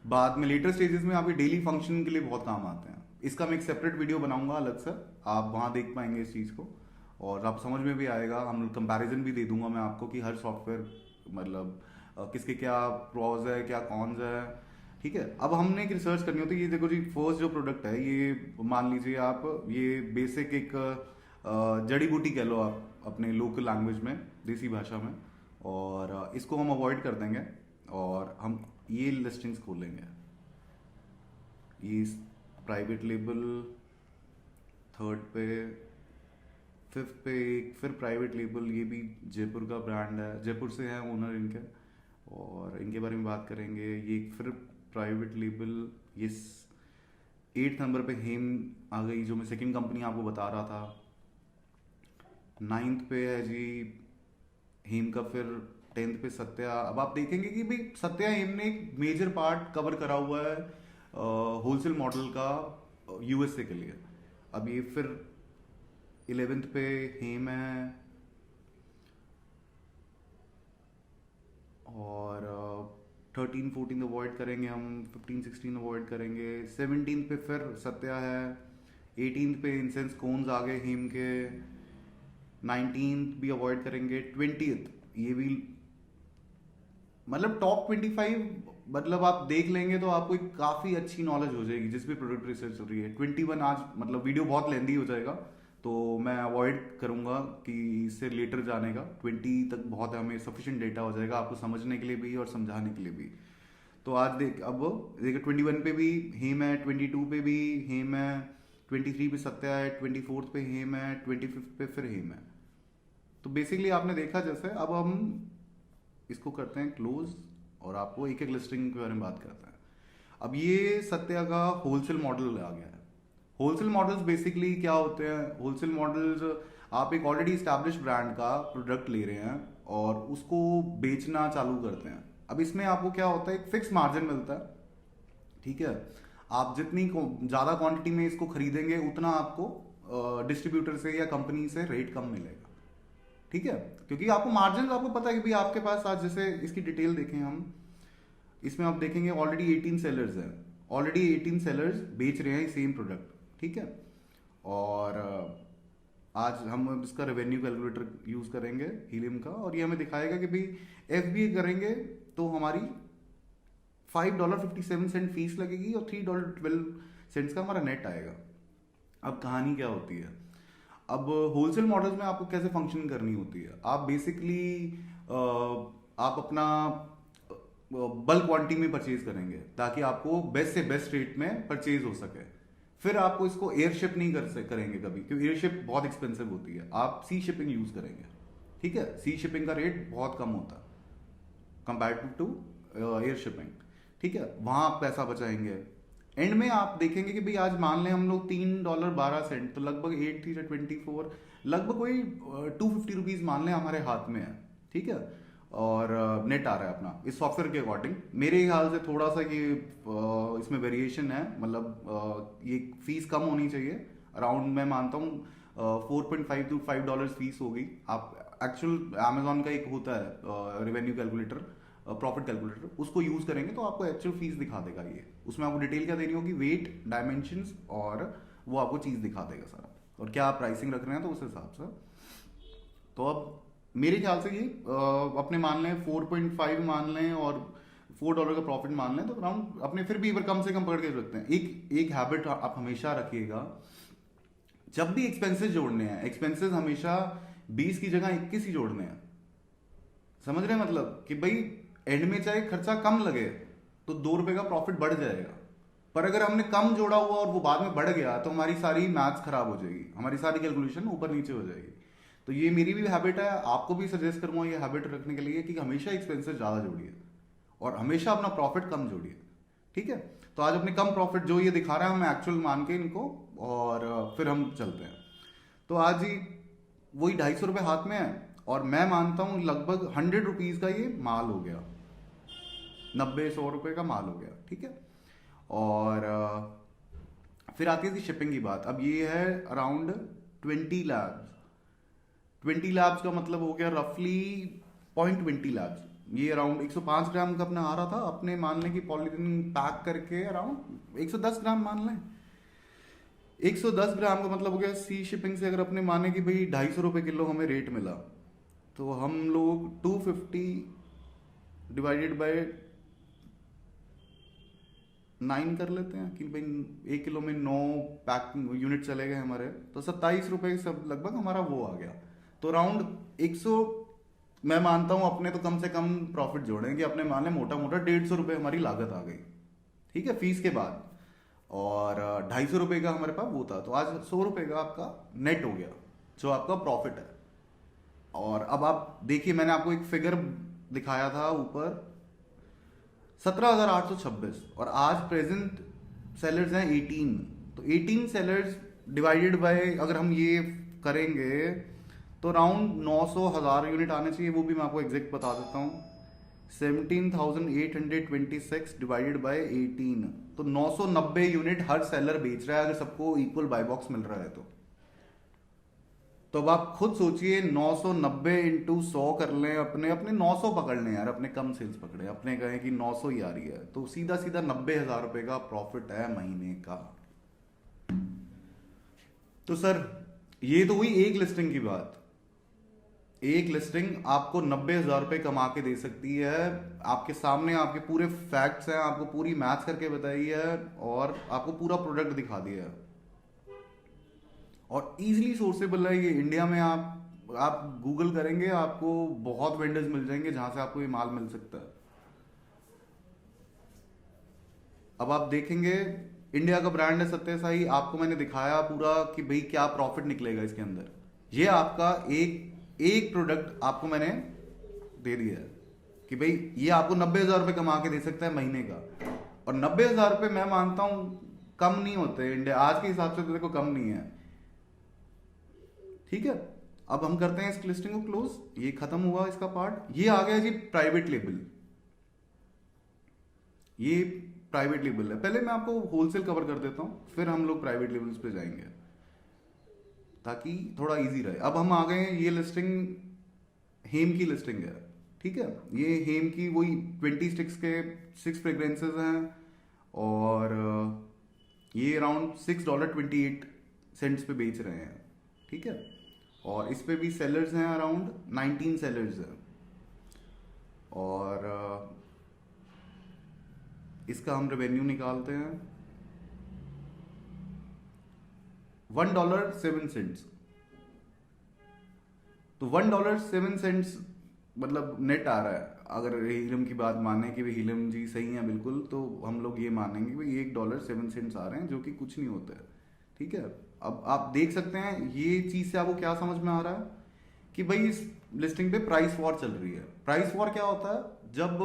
बाद में लेटर स्टेजेस में आपके डेली फंक्शन के लिए बहुत काम आते हैं। इसका मैं एक सेपरेट वीडियो बनाऊंगा अलग से, आप वहाँ देख पाएंगे इस चीज़ को, और आप समझ में भी आएगा। हम कंपैरिजन भी दे दूंगा मैं आपको कि हर सॉफ्टवेयर मतलब किसके क्या प्रोज है, क्या कॉन्स है, ठीक है। अब हमने एक रिसर्च करनी होती है। ये देखो जी, फर्स्ट जो प्रोडक्ट है, ये मान लीजिए आप, ये बेसिक एक जड़ी बूटी कह लो आप अपने लोकल लैंग्वेज में, देसी भाषा में, और इसको हम अवॉइड कर देंगे और हम ये लिस्टिंग्स खोलेंगे। ये प्राइवेट लेबल, थर्ड पे, फिफ्थ पे एक फिर प्राइवेट लेबल, ये भी जयपुर का ब्रांड है, जयपुर से है ओनर इनके, और इनके बारे में बात करेंगे। ये एक फिर प्राइवेट लेबल, ये 8 नंबर पे हेम आ गई, जो मैं सेकंड कंपनी आपको बता रहा था। 9th पे है जी हेम का, फिर 10th पे सत्या। अब आप देखेंगे कि भाई सत्या हेम ने एक मेजर पार्ट कवर करा हुआ है होलसेल मॉडल का यूएसए के लिए। अब ये फिर 11th पे हेम है, और 13 14 अवॉइड करेंगे हम, 15 16 अवॉइड करेंगे। 17 पे फिर सत्या है, 18 पे इंसेंस कोन्स आ गए हेम के, 19 भी अवॉइड करेंगे। 20th ये भी, मतलब टॉप 25 मतलब आप देख लेंगे तो आपको एक काफ़ी अच्छी नॉलेज हो जाएगी जिस भी प्रोडक्ट रिसर्च चल रही है। 21 आज मतलब वीडियो बहुत लेंदी हो जाएगा, तो मैं अवॉइड करूंगा कि इससे लेटर जाने का। 20 तक बहुत है, हमें सफिशिएंट डेटा हो जाएगा आपको समझने के लिए भी और समझाने के लिए भी। तो आज अब देखिए 21 पे भी हेम है, 22 पे भी हेम है, 23 पे सत्या है, 24 पे हेम है, 25 पे फिर हेम है। तो बेसिकली आपने देखा जैसे। अब हम इसको करते हैं क्लोज और आपको एक एक लिस्टिंग के बारे में बात करते हैं। अब ये सत्या का होलसेल मॉडल आ गया है। होलसेल मॉडल्स बेसिकली क्या होते हैं? होलसेल मॉडल्स, आप एक ऑलरेडी स्टैब्लिश ब्रांड का प्रोडक्ट ले रहे हैं और उसको बेचना चालू करते हैं। अब इसमें आपको क्या होता है, एक फिक्स मार्जिन मिलता है, ठीक है। आप जितनी ज़्यादा क्वांटिटी में इसको खरीदेंगे उतना आपको डिस्ट्रीब्यूटर से या कंपनी से रेट कम मिलेगा, ठीक है। क्योंकि आपको मार्जिन आपको पता है कि भाई आपके पास आज, जैसे इसकी डिटेल देखें हम, इसमें आप देखेंगे ऑलरेडी 18 सेलर्स हैं, ऑलरेडी 18 सेलर्स बेच रहे हैं सेम प्रोडक्ट, ठीक है। और आज हम इसका रेवेन्यू कैलकुलेटर यूज करेंगे हीलियम का, और ये हमें दिखाएगा कि भाई एफबीए करेंगे तो हमारी $5.57 फीस लगेगी और $3.12 का हमारा नेट आएगा। अब कहानी क्या होती है? अब होलसेल मॉडल्स में आपको कैसे फंक्शन करनी होती है? आप बेसिकली आप अपना बल्क क्वांटिटी में परचेज करेंगे ताकि आपको बेस्ट से बेस्ट रेट में परचेज हो सके। फिर आपको इसको एयरशिप नहीं करेंगे कभी, क्योंकि एयरशिप बहुत एक्सपेंसिव होती है। आप सी शिपिंग यूज करेंगे, ठीक है। सी शिपिंग का रेट बहुत कम होता है कंपेयर टू एयर शिपिंग, ठीक है। वहां आप पैसा बचाएंगे। एंड में आप देखेंगे कि भाई आज मान लें हम लोग $3.12, तो लगभग 8 3 24, लगभग कोई 250 रुपीज मान लें हमारे हाथ में है, ठीक है। और नेट आ रहा है अपना इस सॉफ्टवेयर के अकॉर्डिंग। मेरे ख्याल से थोड़ा सा ये इसमें वेरिएशन है, मतलब ये फीस कम होनी चाहिए। अराउंड मैं मानता हूँ 4.5 to $5 फीस होगी। आप एक्चुअल अमेजोन का एक होता है रेवेन्यू कैलकुलेटर, प्रॉफिट कैलकुलेटर, उसको यूज करेंगे तो आपको एक्चुअल फीस दिखा देगा ये। उसमें आपको डिटेल क्या देनी होगी, वेट, डायमेंशंस, और वो आपको चीज दिखा देगा सारा, और क्या आप प्राइसिंग रख रहे हैं तो उस हिसाब से। तो अब मेरे ख्याल से ये अपने मान लें 4.5 मान लें और $4 का प्रॉफिट मान लें, तो अराउंड अपने फिर भी कम से कम पकड़ के रखते हैं। एक हैबिट आप हमेशा रखिएगा, जब भी एक्सपेंसेस जोड़ने हैं, एक्सपेंसेस हमेशा 20 की जगह 21 ही जोड़ने हैं। समझ रहे हैं मतलब कि भाई एंड में चाहे खर्चा कम लगे तो $2 का प्रॉफिट बढ़ जाएगा, पर अगर हमने कम जोड़ा हुआ और वो बाद में बढ़ गया तो हमारी सारी मैथ्स खराब हो जाएगी, हमारी सारी कैलकुलेशन ऊपर नीचे हो जाएगी। तो ये मेरी भी हैबिट है, आपको भी सजेस्ट करूंगा ये हैबिट रखने के लिए कि हमेशा एक्सपेंसेस ज्यादा जोड़िए और हमेशा अपना प्रॉफिट कम जोड़िए, ठीक है। तो आज अपने कम प्रॉफिट जो ये दिखा रहा है हम एक्चुअल मान के इनको और फिर हम चलते हैं। तो आज ही वही 250 रुपये हाथ में है, और मैं मानता हूँ लगभग 100 रुपीज़ का ये माल हो गया, 90-100 रुपये का माल हो गया, ठीक है। और फिर आती है शिपिंग की बात। अब ये है अराउंड 20 लैब्स। 20 लैब्स का मतलब हो गया रफली 0.20 लैब्स। ये अराउंड 105 ग्राम का अपना आ रहा था, अपने मान लें कि पॉलीथीन पैक करके अराउंड 110 ग्राम मान लें। 110 ग्राम का मतलब हो गया सी शिपिंग से, अगर अपने माने कि भाई 250 रुपये किलो हमें रेट मिला, तो हम लोग 250 डिवाइडेड बाय 9 कर लेते हैं कि भाई 1 किलो में 9 पैकिंग यूनिट चले गए हमारे, तो 27 रुपये सब लगभग हमारा वो आ गया। तो अराउंड 100, मैं मानता हूँ अपने तो कम से कम प्रॉफिट जोड़ेंगे, अपने मान लें मोटा मोटा 150 रुपये हमारी लागत आ गई, ठीक है, फीस के बाद। और 250 रुपये का हमारे पास वो था, तो आज 100 रुपये का आपका नेट हो गया जो आपका प्रॉफिट है। और अब आप देखिए, मैंने आपको एक फिगर दिखाया था ऊपर 17,826, और आज प्रेजेंट सेलर्स हैं 18। तो 18 सेलर्स डिवाइडेड बाय अगर हम ये करेंगे तो अराउंड 900,000 यूनिट आने चाहिए। वो भी मैं आपको एग्जैक्ट बता देता हूँ, 17,826 डिवाइडेड बाय 18, तो 990 यूनिट हर सेलर बेच रहा है, अगर सबको इक्वल बाय बॉक्स मिल रहा है तो। तो अब आप खुद सोचिए, 990 इंटू 100 कर लें, अपने अपने 900 पकड़ लें यार, अपने कम सेल्स पकड़े, अपने कहें कि 900 ही आ रही है, तो सीधा सीधा 90,000 रुपये का प्रॉफिट है महीने का। तो सर ये तो हुई एक लिस्टिंग की बात। एक लिस्टिंग आपको 90,000 रुपये कमा के दे सकती है, आपके सामने आपके पूरे फैक्ट्स हैं, आपको पूरी मैथ्स करके बताई है, और आपको पूरा प्रोडक्ट दिखा दिया है, और इजीली सोर्सेबल है ये। इंडिया में आप गूगल करेंगे, आपको बहुत वेंडर्स मिल जाएंगे जहां से आपको ये माल मिल सकता है। अब आप देखेंगे, इंडिया का ब्रांड है सत्य साई, आपको मैंने दिखाया पूरा कि भाई क्या प्रॉफिट निकलेगा इसके अंदर। ये आपका एक प्रोडक्ट आपको मैंने दे दिया है कि भाई ये आपको 90,000 रुपये कमा के दे सकता है महीने का, और 90,000 रुपये मैं मानता हूं कम नहीं होते इंडिया आज के हिसाब से, तो देखो कम नहीं है, ठीक है। अब हम करते हैं इस लिस्टिंग को क्लोज, ये खत्म हुआ इसका पार्ट। ये आ गया जी प्राइवेट लेबल। ये प्राइवेट लेबल है, पहले मैं आपको होलसेल कवर कर देता हूं, फिर हम लोग प्राइवेट लेबल्स पे जाएंगे ताकि थोड़ा इजी रहे। अब हम आ गए हैं, ये लिस्टिंग हेम की लिस्टिंग है, ठीक है। ये हेम की वही 20 स्टिक्स के 6 फ्रेग्रेंसेज हैं, और ये अराउंड $6.28 पे बेच रहे हैं, ठीक है। और इस पे भी सेलर्स हैं, अराउंड 19 सेलर्स हैं, और इसका हम रेवेन्यू निकालते हैं $1.07। तो $1.07 मतलब नेट आ रहा है। अगर हीलियम की बात माने कि भाई हीलियम जी सही है बिल्कुल, तो हम लोग ये मानेंगे कि भाई $1.07 आ रहे हैं, जो कि कुछ नहीं होता है, ठीक है। अब आप देख सकते हैं ये चीज से आपको क्या समझ में आ रहा है कि भाई इस लिस्टिंग पे प्राइस वॉर चल रही है। प्राइस वॉर क्या होता है, जब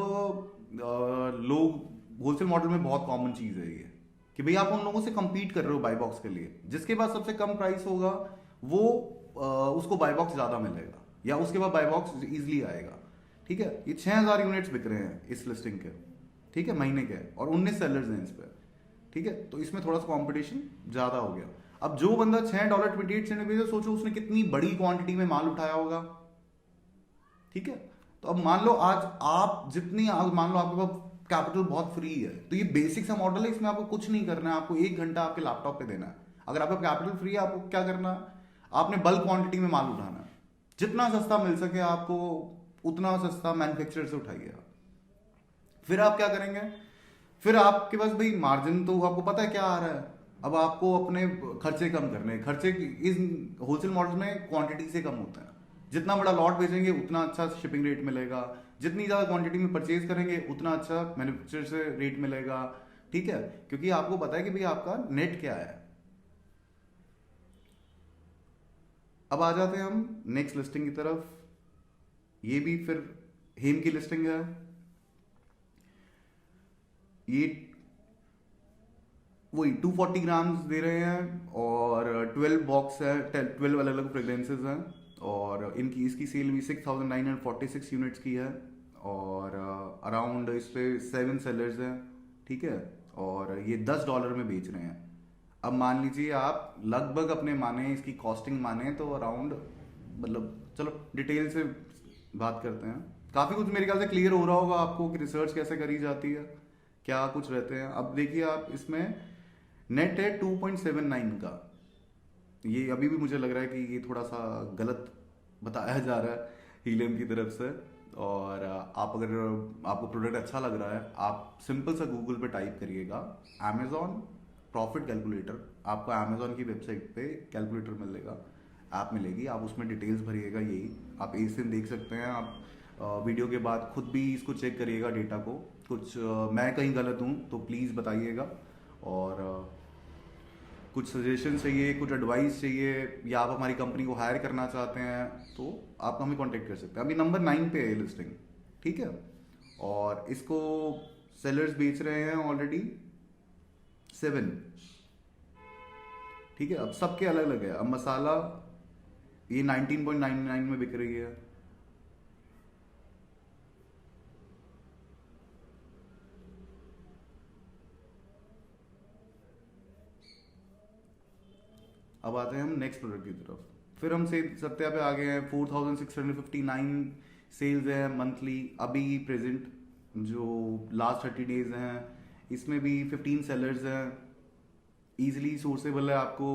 लोग होलसेल मॉडल में बहुत कॉमन चीज है ये कि भाई आप उन लोगों से compete कर रहे हो बाई बॉक्स के लिए, जिसके पास सबसे कम प्राइस होगा वो उसको बाई बॉक्स ज्यादा मिलेगा, या उसके बाद बाई बॉक्स इजिली आएगा, ठीक है। ये 6,000 यूनिट्स बिक रहे हैं इस लिस्टिंग के, ठीक है, महीने के, और 19 सेलर्स हैं इस पे, ठीक है। तो इसमें थोड़ा सा कॉम्पिटिशन ज्यादा हो गया। अब जो बंदा $6.28 बेचा, सोचो उसने कितनी बड़ी क्वांटिटी में माल उठाया होगा, ठीक है। तो अब मान लो आज आप जितनी, मान लो आपके पास कैपिटल बहुत फ्री है, तो ये बेसिक सा मॉडल है, इसमें आपको कुछ नहीं करना है, आपको 1 घंटा आपके लैपटॉप पे देना है। अगर आपका कैपिटल फ्री है, आपको क्या करना है, आपने बल्क क्वांटिटी में माल उठाना है, जितना सस्ता मिल सके आपको उतना सस्ता मैन्युफैक्चरर से उठाइए आप। फिर आप क्या करेंगे, फिर आपके पास भाई मार्जिन तो आपको पता है क्या आ रहा है, अब आपको अपने खर्चे कम करने हैं। खर्चे इस होलसेल मॉडल में क्वांटिटी से कम होता है, जितना बड़ा लॉट बेचेंगे उतना अच्छा शिपिंग रेट मिलेगा, जितनी ज्यादा क्वांटिटी में परचेज करेंगे उतना अच्छा मैन्युफैक्चरर से रेट मिलेगा, ठीक है, क्योंकि आपको पता है कि भाई आपका नेट क्या है। अब आ जाते हैं हम नेक्स्ट लिस्टिंग की तरफ। ये भी फिर हेम की लिस्टिंग है। ये वही 240 ग्राम्स दे रहे हैं और 12 बॉक्स है, 12 अलग अलग फ्रेग्रेंसेज हैं। और इनकी इसकी सेल भी 6,946 यूनिट्स की है और अराउंड इस पे 7 सेलर्स हैं, ठीक है। और ये $10 में बेच रहे हैं। अब मान लीजिए आप लगभग अपने माने इसकी कॉस्टिंग माने तो अराउंड, मतलब चलो डिटेल से बात करते हैं। काफ़ी कुछ मेरे ख्याल से क्लियर हो रहा होगा आपको कि रिसर्च कैसे करी जाती है, क्या कुछ रहते हैं। अब देखिए आप, इसमें नेट है 2.79 का। ये अभी भी मुझे लग रहा है कि ये थोड़ा सा गलत बताया जा रहा है हीलियम की तरफ से। और आप अगर आपको प्रोडक्ट अच्छा लग रहा है, आप सिंपल सा गूगल पे टाइप करिएगा अमेजॉन प्रॉफिट कैलकुलेटर। आपको अमेजॉन की वेबसाइट पे कैलकुलेटर मिलेगा, ऐप मिलेगी, आप उसमें डिटेल्स भरिएगा। यही आप एसिन देख सकते हैं। आप वीडियो के बाद खुद भी इसको चेक करिएगा डेटा को। कुछ मैं कहीं गलत हूँ तो प्लीज़ बताइएगा। और कुछ सजेशन चाहिए, कुछ एडवाइस चाहिए, या आप हमारी कंपनी को हायर करना चाहते हैं तो आप हमें कांटेक्ट कर सकते हैं। अभी नंबर 9 पे है लिस्टिंग, ठीक है। और इसको सेलर्स बेच रहे हैं ऑलरेडी 7, ठीक है। अब सबके अलग अलग है। अब मसाला ये 19.99 में बिक रही है। अब आते हैं हम नेक्स्ट प्रोडक्ट की तरफ। फिर हम सत्या पे आ गए हैं। 4,659 सेल्स है मंथली अभी प्रेजेंट, जो लास्ट 30 डेज हैं। इसमें भी 15 सेलर्स हैं। ईजिली सोर्सेबल है, आपको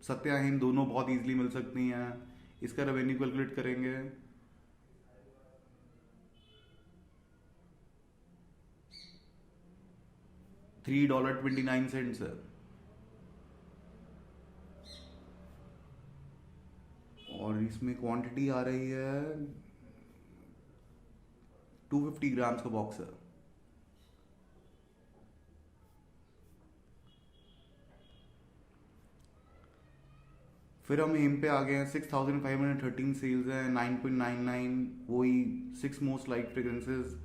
सत्या हिंद दोनों बहुत ईजिली मिल सकती हैं। इसका रेवेन्यू कैलकुलेट करेंगे। $3.29 है। और इसमें क्वांटिटी आ रही है 250 ग्राम्स का बॉक्स है। फिर हम एम पे आ गए हैं। 6,513 सेल्स हैं, 9.99, वही 6 मोस्ट लाइक फ्रेग्रेंसेस।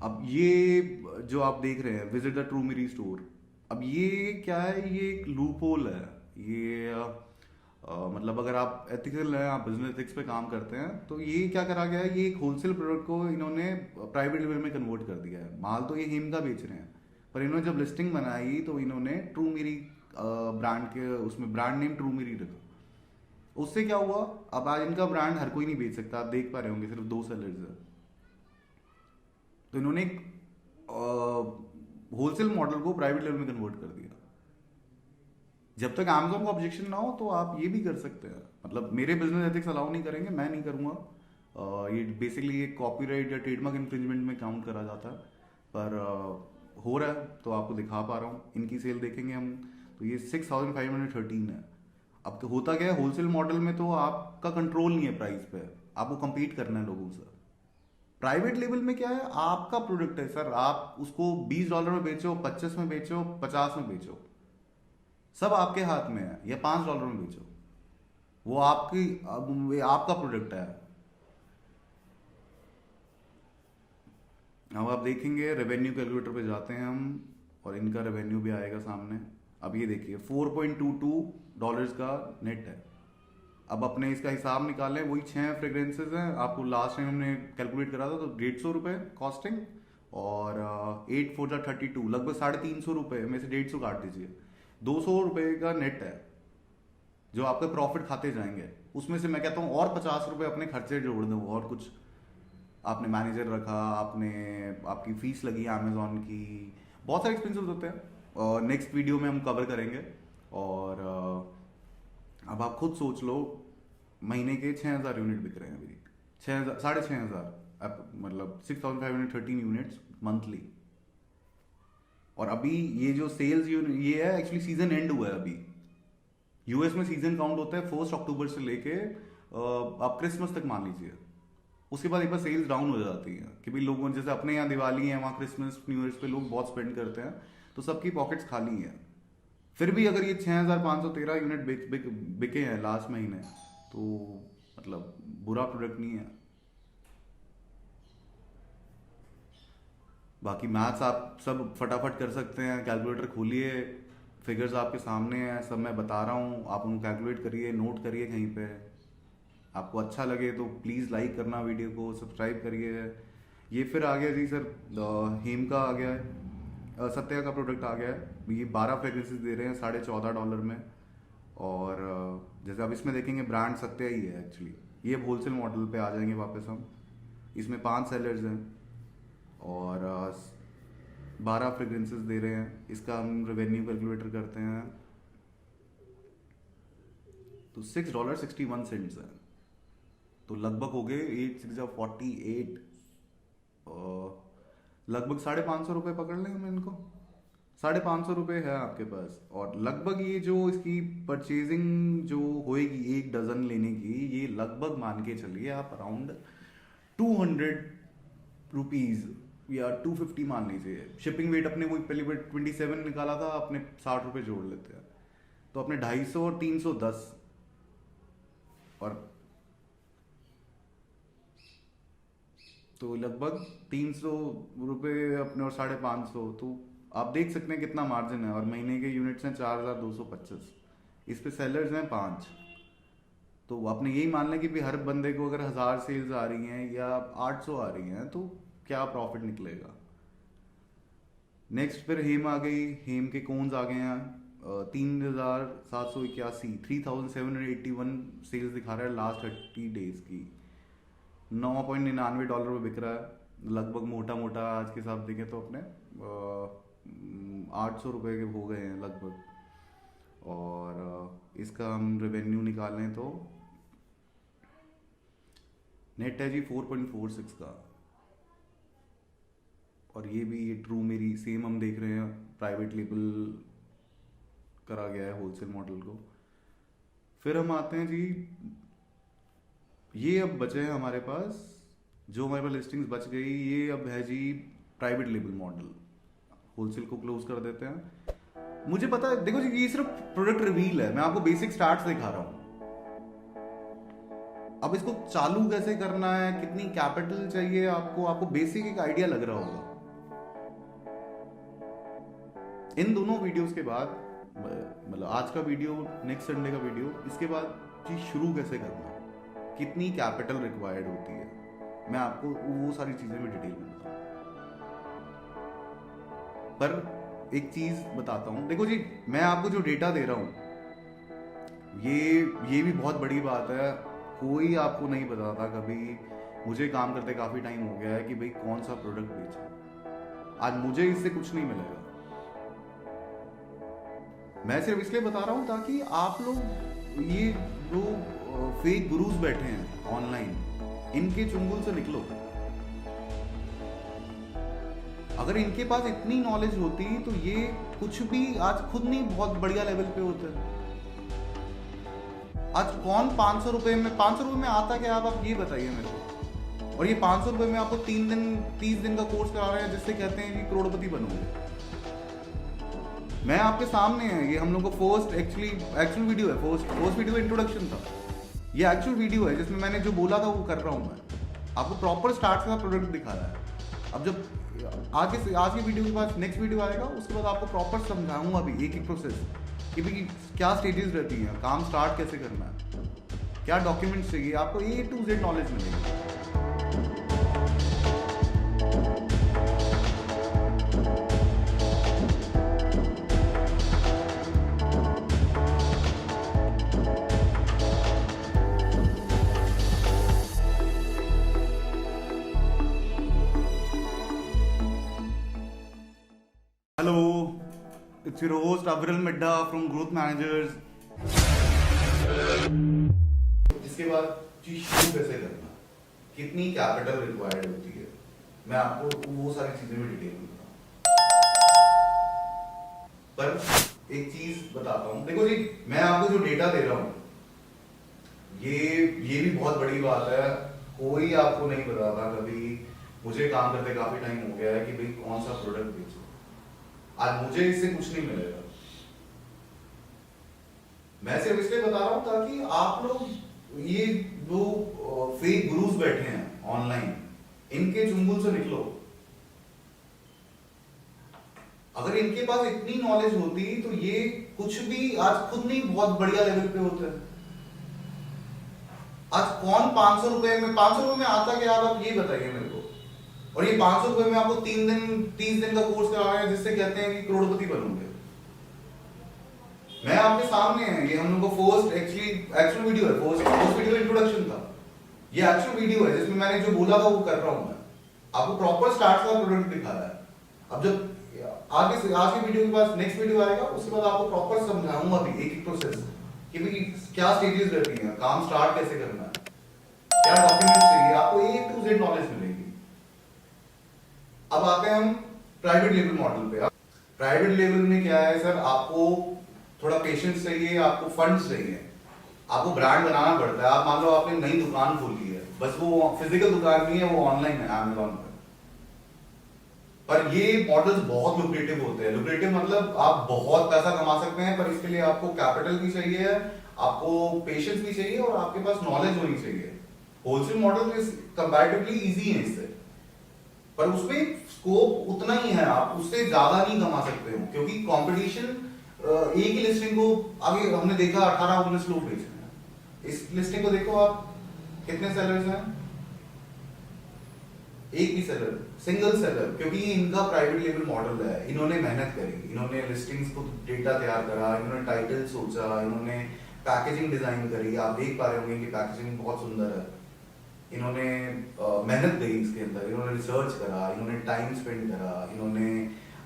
अब ये जो आप देख रहे हैं विजिट द ट्रू मेरी स्टोर, अब ये क्या है, ये एक लूप होल है। ये मतलब अगर आप एथिकल हैं, आप बिजनेस एथिक्स पे काम करते हैं, तो ये क्या करा गया है, ये एक होलसेल प्रोडक्ट को इन्होंने प्राइवेट लेवल में कन्वर्ट कर दिया है। माल तो ये हेम का बेच रहे हैं, पर इन्होंने जब लिस्टिंग बनाई तो इन्होंने ट्रू मेरी ब्रांड के उसमें ब्रांड नेम ट्रू मेरी रखा। उससे क्या हुआ, अब आज इनका ब्रांड हर कोई नहीं बेच सकता। आप देख पा रहे होंगे सिर्फ 2 सेलर्स है। तो इन्होंने एक होलसेल मॉडल को प्राइवेट लेवल में कन्वर्ट कर दिया। जब तक Amazon को ऑब्जेक्शन ना हो तो आप ये भी कर सकते हैं। मतलब मेरे बिजनेस एथिक्स अलाउ नहीं करेंगे, मैं नहीं करूंगा। ये बेसिकली एक कॉपीराइट या ट्रेडमार्क इन्फ्रिंजमेंट में काउंट करा जाता है। पर हो रहा है तो आपको दिखा पा रहा हूँ। इनकी सेल देखेंगे हम तो ये 6,513 है। अब तो होता क्या है, होलसेल मॉडल में तो आपका कंट्रोल नहीं है प्राइस पे, आपको compete करना है लोगों से। प्राइवेट लेवल में क्या है, आपका प्रोडक्ट है सर, आप उसको $20 में बेचो, 25 में बेचो, 50 में बेचो, सब आपके हाथ में है। या $5 में बेचो, वो आपकी, अब ये आपका प्रोडक्ट है। अब आप देखेंगे रेवेन्यू कैलकुलेटर पे जाते हैं हम, और इनका रेवेन्यू भी आएगा सामने। अब ये देखिए $4.22 का नेट है। अब अपने इसका हिसाब निकालें, वही 6 फ्रेग्रेंसेज हैं। आपको लास्ट टाइम हमने कैलकुलेट करा था तो ₹150 कॉस्टिंग, और 8 4 32, लगभग ₹350 में से 150 काट दीजिए, ₹200 का नेट है जो आपके प्रॉफिट खाते जाएंगे। उसमें से मैं कहता हूँ और ₹50 अपने खर्चे जोड़ दो, और कुछ आपने मैनेजर रखा, आपने आपकी फीस लगी अमेजोन की, बहुत सारे एक्सपेंसेस होते हैं, और नेक्स्ट वीडियो में हम कवर करेंगे। और अब आप खुद सोच लो, महीने के 6,000 यूनिट बिक रहे हैं अभी, 6,000 6,500, मतलब 6,513 यूनिट्स मंथली। और अभी ये जो सेल्स ये है, एक्चुअली सीजन एंड हुआ है अभी। यूएस में सीजन काउंट होता है 1 अक्टूबर से लेके आप क्रिसमस तक मान लीजिए। उसके बाद एक बार सेल्स डाउन हो जाती है कि भाई लोगों, जैसे अपने यहाँ दिवाली है, वहाँ क्रिसमस न्यू ईयर्स पे लोग बहुत स्पेंड करते हैं, तो सबकी पॉकेट्स खाली हैं। फिर भी अगर ये 6,513 यूनिट बिके हैं लास्ट महीने, तो मतलब बुरा प्रोडक्ट नहीं है। बाकी मैथ्स आप सब फटाफट कर सकते हैं, कैलकुलेटर खोलिए फिगर्स आपके सामने हैं, सब मैं बता रहा हूँ, आप उनको कैलकुलेट करिए, नोट करिए कहीं पे। आपको अच्छा लगे तो प्लीज़ लाइक करना, वीडियो को सब्सक्राइब करिए। ये फिर आ गया जी सर, हेम का आ गया है, सत्या का प्रोडक्ट आ गया है। ये 12 फ्रेग्रेंसेस दे रहे हैं $14.5 में। और जैसे आप इसमें देखेंगे ब्रांड सत्या ही है एक्चुअली। ये होलसेल मॉडल पे आ जाएंगे वापस हम। इसमें 5 सेलर्स हैं और 12 फ्रेग्रेंसेस दे रहे हैं। इसका हम रेवेन्यू कैलकुलेटर करते हैं तो $6.61 है। तो लगभग हो गए 8 6 48, लगभग ₹550 पकड़ लें हम इनको। ₹550 है आपके पास। और लगभग ये जो इसकी परचेजिंग जो होएगी 1 डजन लेने की, ये लगभग मान के चलिए आप अराउंड ₹200 या 250 मान लीजिए। शिपिंग वेट अपने वही पहली बार 27 निकाला था, अपने ₹60 जोड़ लेते हैं तो अपने 250 और 310 और तो लगभग ₹300 अपने और 550। तो आप देख सकते हैं कितना मार्जिन है। और महीने के यूनिट्स हैं 4225, इस पे सेलर्स हैं 5। तो आपने यही मान लें कि भी हर बंदे को अगर 1000 सेल्स आ रही हैं या 800 आ रही हैं तो क्या प्रॉफिट निकलेगा। नेक्स्ट फिर हेम आ गई। हेम के कोन्स आ गए हैं 3781, 3781 सेल्स दिखा रहा है लास्ट 30 डेज की। $9.99 में बिक रहा है लगभग। मोटा मोटा आज के हिसाब देखें तो अपने ₹800 के हो गए हैं लगभग। और इसका हम रेवेन्यू निकालें तो नेट है जी 4.46 का। और ये भी ये ट्रू मेरी सेम हम देख रहे हैं, प्राइवेट लेबल करा गया है होलसेल मॉडल को। फिर हम आते हैं जी, ये अब बचे हैं हमारे पास, जो हमारे पास लिस्टिंग्स बच गई, ये अब है जी प्राइवेट लेबल मॉडल। होलसेल को क्लोज कर देते हैं। मुझे पता है, देखो जी ये सिर्फ प्रोडक्ट रिवील है, मैं आपको बेसिक स्टार्ट्स दिखा रहा हूं। अब इसको चालू कैसे करना है, कितनी कैपिटल चाहिए आपको बेसिक एक आइडिया लग रहा होगा। इन दोनों वीडियोस के बाद, मतलब आज का वीडियो, नेक्स्ट संडे का वीडियो, इसके बाद चीज शुरू कैसे करना है, कितनी कैपिटल रिक्वायर्ड होती है, मैं आपको वो सारी चीजें में डिटेल में बताऊं। पर एक चीज बताता हूं, देखो जी मैं आपको जो डेटा दे रहा हूं ये भी बहुत बड़ी बात है। कोई आपको नहीं बताता कभी। मुझे काम करते काफी टाइम हो गया है कि भाई कौन सा प्रोडक्ट बेचा। आज मुझे इससे कुछ नहीं मिलेगा। मैं सिर्फ इसलिए बता रहा हूं ताकि आप लोग ये जो फेक गुरुज बैठे हैं ऑनलाइन, इनके चुंगल से निकलो। अगर इनके पास इतनी नॉलेज होती तो ये कुछ भी आज खुद नहीं बहुत बढ़िया लेवल पे होते। आज कौन ₹500 में आता क्या, आप ये बताइए मेरे को। और ये ₹500 में आपको 30 दिन का कोर्स करा रहे हैं, जिससे कहते हैं कि करोड़पति बनोगे। मैं आपके सामने है, ये हम लोग को फर्स्ट एक्चुअल वीडियो है। फर्स्ट वीडियो इंट्रोडक्शन था, ये एक्चुअल वीडियो है जिसमें मैंने जो बोला था वो कर रहा हूँ मैं। आपको प्रॉपर स्टार्ट का प्रोडक्ट दिखा रहा है। अब जब आज की वीडियो के बाद नेक्स्ट वीडियो आएगा, उसके बाद आपको प्रॉपर समझाऊंगा भी एक प्रोसेस कि भाई क्या स्टेजेस रहती हैं, काम स्टार्ट कैसे करना है, क्या डॉक्यूमेंट्स चाहिए, आपको A to Z नॉलेज मिलेगी। Hello, it's your host Avril Midda from Growth Managers। इसके बाद चीज शुरू कैसे करना, कितनी कैपिटल रिक्वायर्ड होती है, मैं आपको वो सारी चीजें में डिटेल में बताऊं। पर एक चीज बताता हूं, देखो जी मैं आपको जो डेटा दे रहा हूं ये भी बहुत बड़ी बात है। कोई आपको नहीं बताता कभी। मुझे काम करते काफी टाइम हो गया है कि भाई कौन सा प्रोडक्ट बेचो। आज मुझे इससे कुछ नहीं मिलेगा। मैं सिर्फ इसलिए बता रहा हूं ताकि आप लोग ये जो फेक गुरुज बैठे हैं ऑनलाइन, इनके चुंगल से निकलो। अगर इनके पास इतनी नॉलेज होती तो ये कुछ भी आज खुद नहीं बहुत बढ़िया लेवल पे होते हैं। आज कौन 500 रुपए में आता क्या आप ये बताइए मेरे को। और ये 500 रुपए में आपको 3 दिन 30 दिन का कोर्स करा रहे हैं जिससे कहते हैं कि करोड़पति बनोगे। मैं आपके सामने है, ये हम लोग को फर्स्ट एक्चुअल वीडियो है, फर्स्ट वीडियो इंट्रोडक्शन था। ये एक्चुअल वीडियो है जिसमें मैंने जो बोला था वो कर रहा हूं मैं। आपको प्रॉपर स्टार्ट का प्रोडक्ट दिखाया है। अब जब आज के वीडियो के पास नेक्स्ट वीडियो आएगा उसके बाद आपको प्रॉपर समझाऊंगा भी एक एक प्रोसेस कि भाई क्या स्टेजेस रहती हैं, काम स्टार्ट कैसे करना है, क्या डॉक्यूमेंट्स चाहिए, आपको ए टू जेड नॉलेज मिलेगी। अब आते हैं हम प्राइवेट लेवल मॉडल पे। प्राइवेट लेवल में क्या है सर, आपको थोड़ा पेशेंस चाहिए, आपको फंड्स चाहिए, आपको ब्रांड बनाना पड़ता है। आप मान लो आपने नई दुकान खोली है, बस वो फिजिकल दुकान नहीं है, वो ऑनलाइन है अमेज़न पे। पर ये मॉडल्स बहुत लुक्रेटिव होते हैं। लुक्रेटिव मतलब आप बहुत पैसा कमा सकते हैं, पर इसके लिए आपको कैपिटल भी चाहिए, आपको पेशेंस भी चाहिए और आपके पास नॉलेज होनी चाहिए। Wholesale model is comparatively easy है इससे, पर उसमें स्कोप उतना ही है, आप उससे ज्यादा नहीं कमा सकते हो क्योंकि कंपटीशन एक ही लिस्टिंग को आगे हमने देखा 18-19 लोग बेच रहे हैं। इस लिस्टिंग को देखो आप, कितने सेलर्स हैं, एक भी सेलर, सिंगल सेलर, क्योंकि इनका प्राइवेट लेवल मॉडल है। इन्होंने मेहनत करी, इन्होंने लिस्टिंग्स को डेटा तैयार करा, इन्होंने टाइटल सोचा, इन्होंने पैकेजिंग डिजाइन करी। आप देख पा रहे होंगे कि पैकेजिंग बहुत सुंदर है। इन्होंने मेहनत दी इसके अंदर, इन्होंने रिसर्च करा, इन्होंने टाइम स्पेंड करा, इन्होंने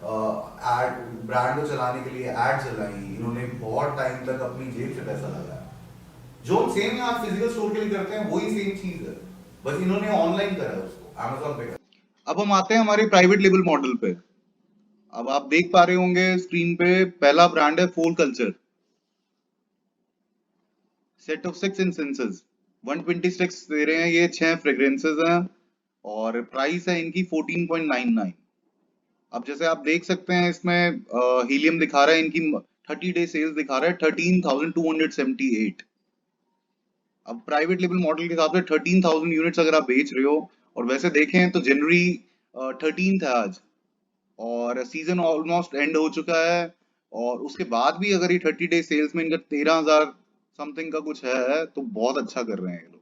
एड ब्रांड को चलाने के लिए एड चलाई, इन्होंने बहुत टाइम तक अपनी जेब से पैसा लगाया। जो सेम आप फिजिकल स्टोर के लिए करते हैं वही सेम चीज है, बस इन्होंने ऑनलाइन करा उसको Amazon पे करा। अब हम आते हैं हमारे प्राइवेट लेबल मॉडल पे। अब आप देख पा रहे होंगे स्क्रीन पे, पहला ब्रांड है फोल कल्चर, सेट ऑफ 6 इंसेंसेस, 126 दे रहे हैं, ये 6 फ्रेग्रेंसेस हैं और प्राइस है इनकी 14.99। अब जैसे आप देख सकते हैं इसमें हीलियम दिखा रहा है, इनकी 30 डे सेल्स दिखा रहा है 13,278। अब प्राइवेट लेवल मॉडल के हिसाब से 13,000 यूनिट्स अगर आप बेच रहे हो, और वैसे देखें तो जनवरी 13 है आज और सीजन ऑलमोस्ट एंड हो चुका है, और उसके बाद भी अगर ये 30 डे सेल्स में इनका 13,000 समथिंग का कुछ है तो बहुत अच्छा कर रहे हैं ये लोग।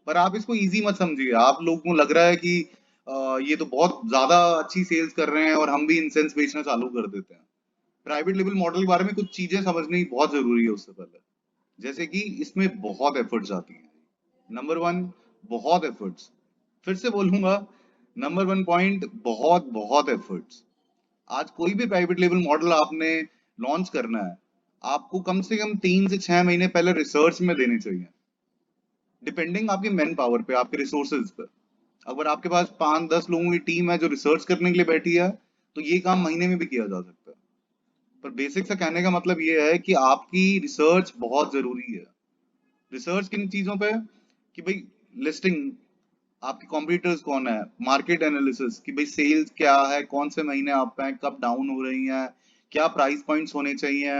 पर आप इसको इजी मत समझिए, आप लोगों को लग रहा है कि ये तो बहुत ज्यादा अच्छी सेल्स कर रहे हैं और हम भी इंसेंस बेचना चालू कर देते हैं। प्राइवेट लेवल मॉडल के बारे में कुछ चीजें समझनी बहुत जरूरी है उससे पहले, जैसे कि इसमें बहुत एफर्ट्स आती हैं। नंबर 1, बहुत एफर्ट्स, फिर से बोलूंगा, नंबर 1 पॉइंट, बहुत बहुत एफर्ट्स। आज कोई भी प्राइवेट लेवल मॉडल आपने लॉन्च करना है, आपको कम से कम 3 से 6 महीने पहले रिसर्च में देने चाहिए, डिपेंडिंग आपकी मैन पावर पे, आपके रिसोर्सेज पे। अगर आपके पास 5-10 लोगों की टीम है जो रिसर्च करने के लिए बैठी है तो ये काम महीने में भी किया जा सकता है। पर बेसिक सा कहने का मतलब ये है कि आपकी रिसर्च बहुत जरूरी है। रिसर्च किन चीजों पे, कि भाई लिस्टिंग, आपके कॉम्पिटिटर्स कौन है, मार्केट एनालिसिस कि भाई सेल्स क्या है, कौन से महीने अप हैं, कब डाउन हो रही हैं, क्या प्राइस पॉइंट्स होने चाहिए।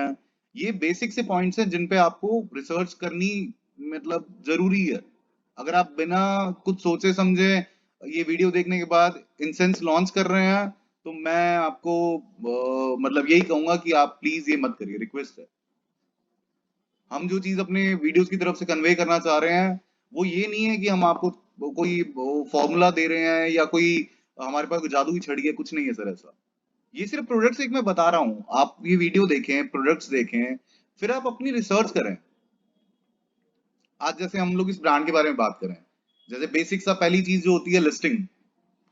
ये बेसिक से पॉइंट्स हैं जिन पे आपको रिसर्च करनी मतलब जरूरी है। अगर आप बिना कुछ सोचे समझे ये वीडियो देखने के बाद इंसेंस लॉन्च कर रहे हैं तो मैं आपको मतलब यही कहूंगा कि आप प्लीज ये मत करिए, रिक्वेस्ट है। हम जो चीज अपने वीडियोस की तरफ से कन्वे करना चाह रहे हैं वो ये नहीं है कि हम आपको कोई फॉर्मूला दे रहे हैं या कोई हमारे पास कोई जादू की छड़ी है, कुछ नहीं है सर ऐसा। ये सिर्फ प्रोडक्ट्स एक मैं बता रहा हूँ, आप ये वीडियो देखें, प्रोडक्ट्स देखें, फिर आप अपनी रिसर्च करें। आज जैसे हम लोग इस ब्रांड के बारे में बात करें, जैसे बेसिक सा पहली चीज जो होती है लिस्टिंग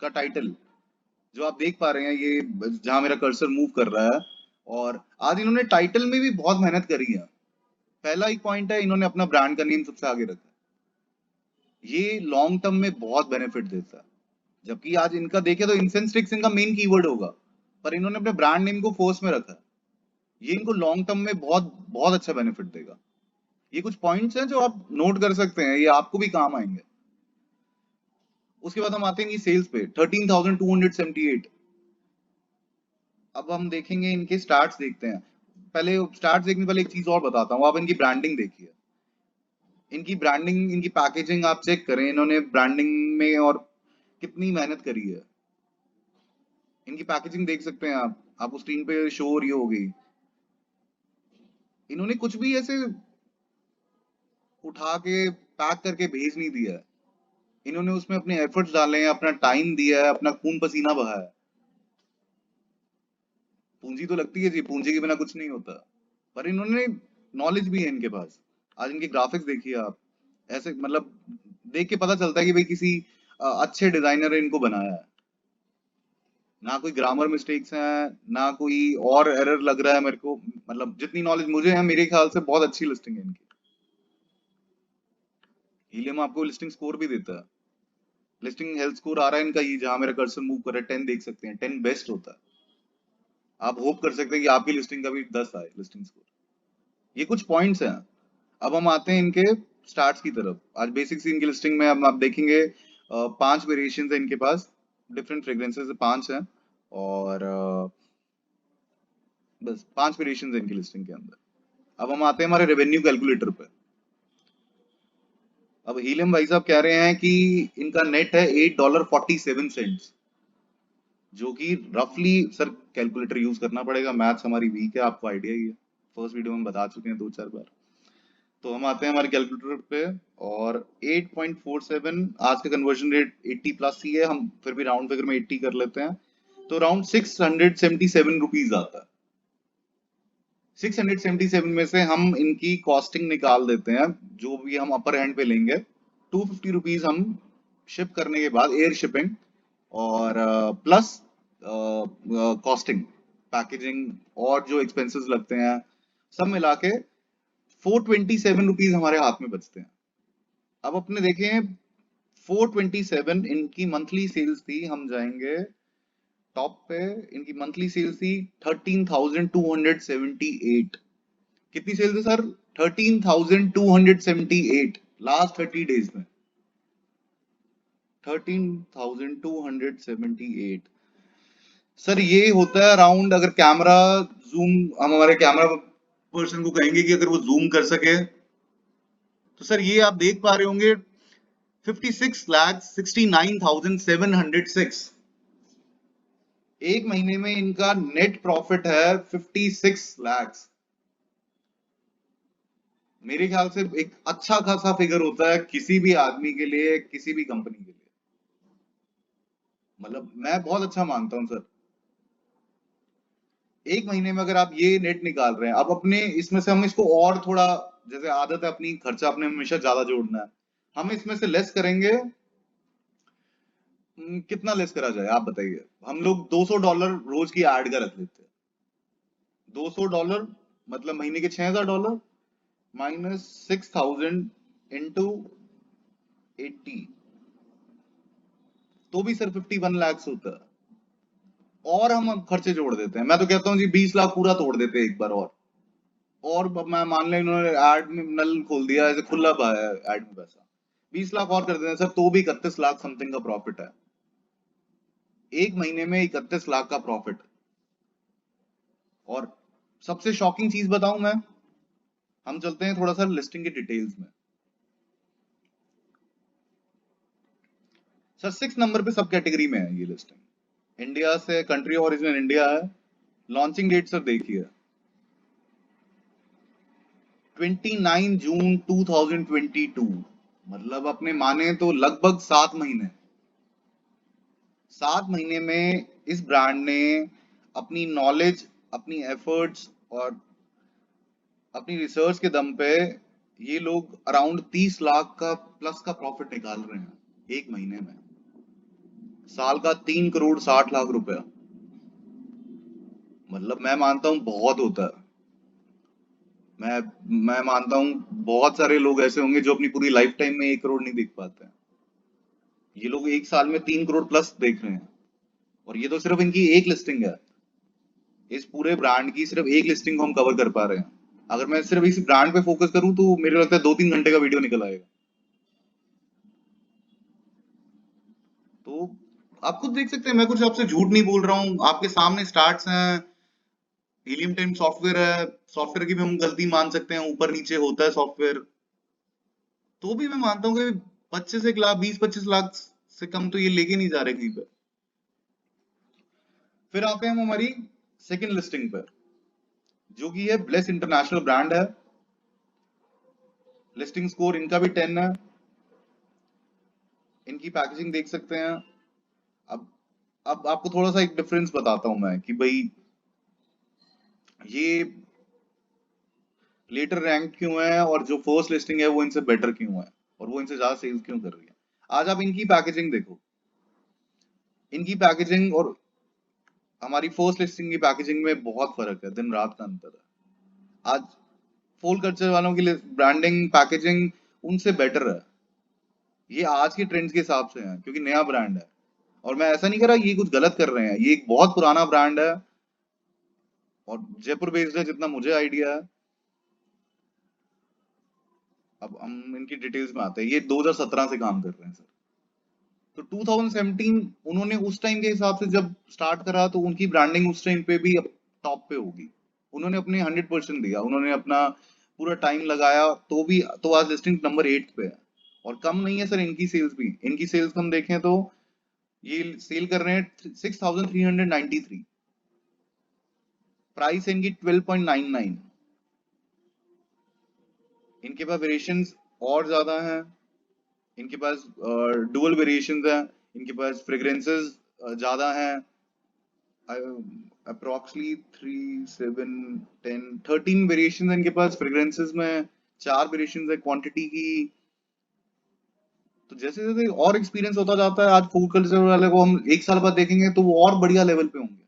का टाइटल, जो आप देख पा रहे हैं ये जहां मेरा कर्सर मूव कर रहा है, और आज इन्होंने टाइटल में भी बहुत मेहनत करी है। पहला एक पॉइंट है, इन्होंने अपना ब्रांड का नेम सबसे आगे रखा है। ये लॉन्ग टर्म में बहुत बेनिफिट देता है। जबकि आज इनका देखे तो इंसेंस स्टिक्स इनका मेन कीवर्ड होगा, पर इन्होंने अपने ब्रांड नेम को फोर्स में रखा है। ये इनको लॉन्ग टर्म में बहुत बहुत अच्छा बेनिफिट देगा। ये कुछ पॉइंट्स हैं जो आप नोट कर सकते हैं, ये आपको भी काम आएंगे। उसके बाद हम आते हैं सेल्स पे, 13,278। अब हम देखेंगे इनके स्टार्ट्स देखते हैं। पहले स्टार्ट्स देखने पहले एक चीज और बताता हूँ, आप इनकी ब्रांडिंग देखिए, इनकी ब्रांडिंग, इनकी पैकेजिंग आप चेक करें, इन्होंने ब्रांडिंग में और कितनी मेहनत करी है। इनकी पैकेजिंग देख सकते हैं आप, आपको स्क्रीन पे शो हो रही होगी। इन्होंने कुछ भी ऐसे उठा के पैक करके भेज नहीं दिया है। इन्होंने उसमें अपने एफर्ट्स डाले हैं, अपना टाइम दिया है, अपना खून पसीना बहाया है। पूंजी तो लगती है जी, पूंजी के बिना कुछ नहीं होता। पर इन्होंने नॉलेज भी है इनके पास। आज इनके ग्राफिक्स देखिए आप, ऐसे मतलब देख के पता चलता है कि भाई किसी अच्छे डिजाइनर ने इनको बनाया है। ना कोई ग्रामर मिस्टेक्स हैं, ना कोई और एरर लग रहा है मेरे को। मतलब जितनी नॉलेज मुझे है, मेरे ख्याल से बहुत अच्छी लिस्टिंग है इनकी। हीलियम आपको लिस्टिंग स्कोर भी देता है। लिस्टिंग हेल्थ स्कोर आ रहा है इनका, ये जहां मेरा कर्सर मूव कर रहा है 10 देख सकते हैं, 10 बेस्ट होता है। आप होप कर सकते हैं कि आपकी लिस्टिंग का भी 10 आए लिस्टिंग स्कोर। ये कुछ पॉइंट्स हैं। अब हम आते हैं इनके स्टार्ट्स की तरफ। आज बेसिक्स इनकी लिस्टिंग में अब आप देखेंगे 5 वेरिएशन है इनके पास। डिफरेंट फ्रेग्रेंसेस 5 हैं। और बस 5 वेरिएशन है इनकी लिस्टिंग के अंदर। अब हम आते हैं हमारे रेवेन्यू कैलकुलेटर पे। अब हीलियम भाई साहब कह रहे हैं कि इनका नेट है $8.47, जो कि रफली, सर कैलकुलेटर यूज करना पड़ेगा, मैथ्स हमारी वीक है, आपको आइडिया ही है, फर्स्ट वीडियो में बता चुके हैं 2-4 बार। तो हम आते हैं हमारे कैलकुलेटर पे। और 8.47 आज का कन्वर्जन रेट 80 प्लस ही है, हम फिर भी राउंड फिगर में 80 कर लेते हैं। तो अराउंड ₹677 आता है। 677 में से हम इनकी कॉस्टिंग निकाल देते हैं, जो भी हम अपर हैंड पे लेंगे। ₹250 हम शिप करने के बाद, एयर शिपिंग और प्लस कॉस्टिंग, पैकेजिंग और जो एक्सपेंसेस लगते हैं, सब मिला के ₹427 हमारे हाथ में बचते हैं। अब अपने देखें, 427 इनकी मंथली सेल्स थी, हम जाएंगे टॉप पे। इनकी मंथली सेल्स थी 13,278। कितनी सेल्स है सर? 13,278 लास्ट 30 डेज में। 13,278 सर, ये होता है अराउंड, अगर कैमरा जूम, हम हमारे कैमरा पर्सन को कहेंगे कि अगर वो जूम कर सके, तो सर ये आप देख पा रहे होंगे 56,69,706। एक महीने में इनका नेट प्रॉफिट है 56 लाख। मेरे ख्याल से एक अच्छा खासा फिगर होता है किसी भी आदमी के लिए, किसी भी कंपनी के लिए। मतलब मैं बहुत अच्छा मानता हूं सर। एक महीने में अगर आप ये नेट निकाल रहे हैं, अब अपने इसमें से हम इसको और थोड़ा, जैसे आदत है अपनी खर्चा अपने हमेशा ज्यादा जोड़ना है, हम इसमें से लेस करेंगे। कितना लेस करा जाए आप बताइए। हम लोग $200 रोज की ऐड का रख लेते हैं। $200 मतलब महीने के $6,000 माइनस 6,000 इंटू 80, तो भी सर 51 लाख होता है। और हम अब खर्चे जोड़ देते हैं, मैं तो कहता हूँ जी 20 लाख पूरा तोड़ देते हैं एक बार और मैं मान लें इन्होंने एड में नल खोल दिया, ऐसे खुला पाया एड में पैसा, 20 लाख और कर देते हैं सर, तो भी 31 लाख समथिंग का प्रॉफिट है। एक महीने में 31 लाख का प्रॉफिट। और सबसे शॉकिंग चीज बताऊं मैं, हम चलते हैं थोड़ा सा लिस्टिंग के डिटेल्स में। सर 6 नंबर पे सब कैटेगरी में है ये लिस्टिंग। इंडिया से, कंट्री ओरिजिन इंडिया है। लॉन्चिंग डेट सर देखिए 29 जून 2022, मतलब अपने माने तो लगभग 7 महीने। 7 महीने में इस ब्रांड ने अपनी नॉलेज, अपनी एफर्ट्स और अपनी रिसर्च के दम पे, ये लोग अराउंड 30 लाख का प्लस का प्रॉफिट निकाल रहे हैं एक महीने में। साल का 3,60,00,000 रुपया। मतलब मैं मानता हूं बहुत होता है। मैं मैं मानता हूं बहुत सारे लोग ऐसे होंगे जो अपनी पूरी लाइफ टाइम में 1 करोड़ नहीं देख पाते हैं। ये लोग एक साल में 3 करोड़ प्लस देख रहे हैं। और ये तो सिर्फ इनकी एक लिस्टिंग है। इस पूरे ब्रांड की सिर्फ एक लिस्टिंग को हम कवर कर पा रहे हैं। अगर मैं सिर्फ इस ब्रांड पे फोकस करूं तो मेरे लगता है 2-3 घंटे का वीडियो निकल आएगा। तो आप खुद देख सकते हैं, मैं कुछ आपसे झूठ नहीं बोल रहा हूँ, आपके सामने स्टार्ट्स हैं। हीलियम 10 सॉफ्टवेयर है, सॉफ्टवेयर की भी हम गलती मान सकते हैं, ऊपर नीचे होता है सॉफ्टवेयर। तो भी मैं मानता हूँ कि 25 1 लाख, 20-25 लाख से कम तो ये लेके नहीं जा रहे कहीं पे। फिर आते हैं हम हमारी सेकंड लिस्टिंग पर, जो कि है ब्लेस इंटरनेशनल ब्रांड है। लिस्टिंग स्कोर इनका भी 10 है। इनकी पैकेजिंग देख सकते हैं। अब अब आपको थोड़ा सा एक डिफरेंस बताता हूं मैं कि भाई ये लेटर रैंक क्यों है और जो फर्स्ट लिस्टिंग है वो इनसे बेटर क्यों है और वो इनसे ज्यादा सेल्स क्यों कर रही है। आज आप इनकी पैकेजिंग देखो, इनकी पैकेजिंग और हमारी फर्स्ट लिस्टिंग की पैकेजिंग में बहुत फर्क है, दिन रात का अंतर है। आज फोल कल्चर वालों की ब्रांडिंग पैकेजिंग उनसे बेटर है। ये आज के ट्रेंड्स के हिसाब से है क्योंकि नया ब्रांड है, और मैं ऐसा नहीं कह रहा ये कुछ गलत कर रहे हैं, ये एक बहुत पुराना ब्रांड है और जयपुर बेस्ड है जितना मुझे आइडिया है। अब हम इनकी डिटेल्स में आते हैं। ये 2017 से काम कर रहे हैं सर। तो 2017 उन्होंने उस टाइम के हिसाब से जब स्टार्ट करा तो उनकी ब्रांडिंग उस टाइम पे भी टॉप पे होगी। उन्होंने अपने 100% दिया, उन्होंने अपना पूरा टाइम लगाया, तो भी तो आज लिस्टिंग नंबर 8 पे है। और कम नहीं है सर इनकी सेल्स भी। इनकी सेल्स हम देखें तो ये सेल कर रहे हैं 6393। प्राइस इनकी 12.99। इनके पास वेरिएशंस और ज्यादा हैं। इनके पास डुअल वेरिएशंस हैं। इनके पास फ्रेग्रेंसेस ज्यादा हैं। अप्रोक्सीमेटली 3 7 10 13 वेरिएशंस हैं इनके पास फ्रेग्रेंसेस में। 4 वेरिएशंस है क्वांटिटी की। तो जैसे जैसे और एक्सपीरियंस होता जाता है, आज फूड कल्चर वाले को हम 1 साल बाद देखेंगे तो वो और बढ़िया लेवल पे होंगे।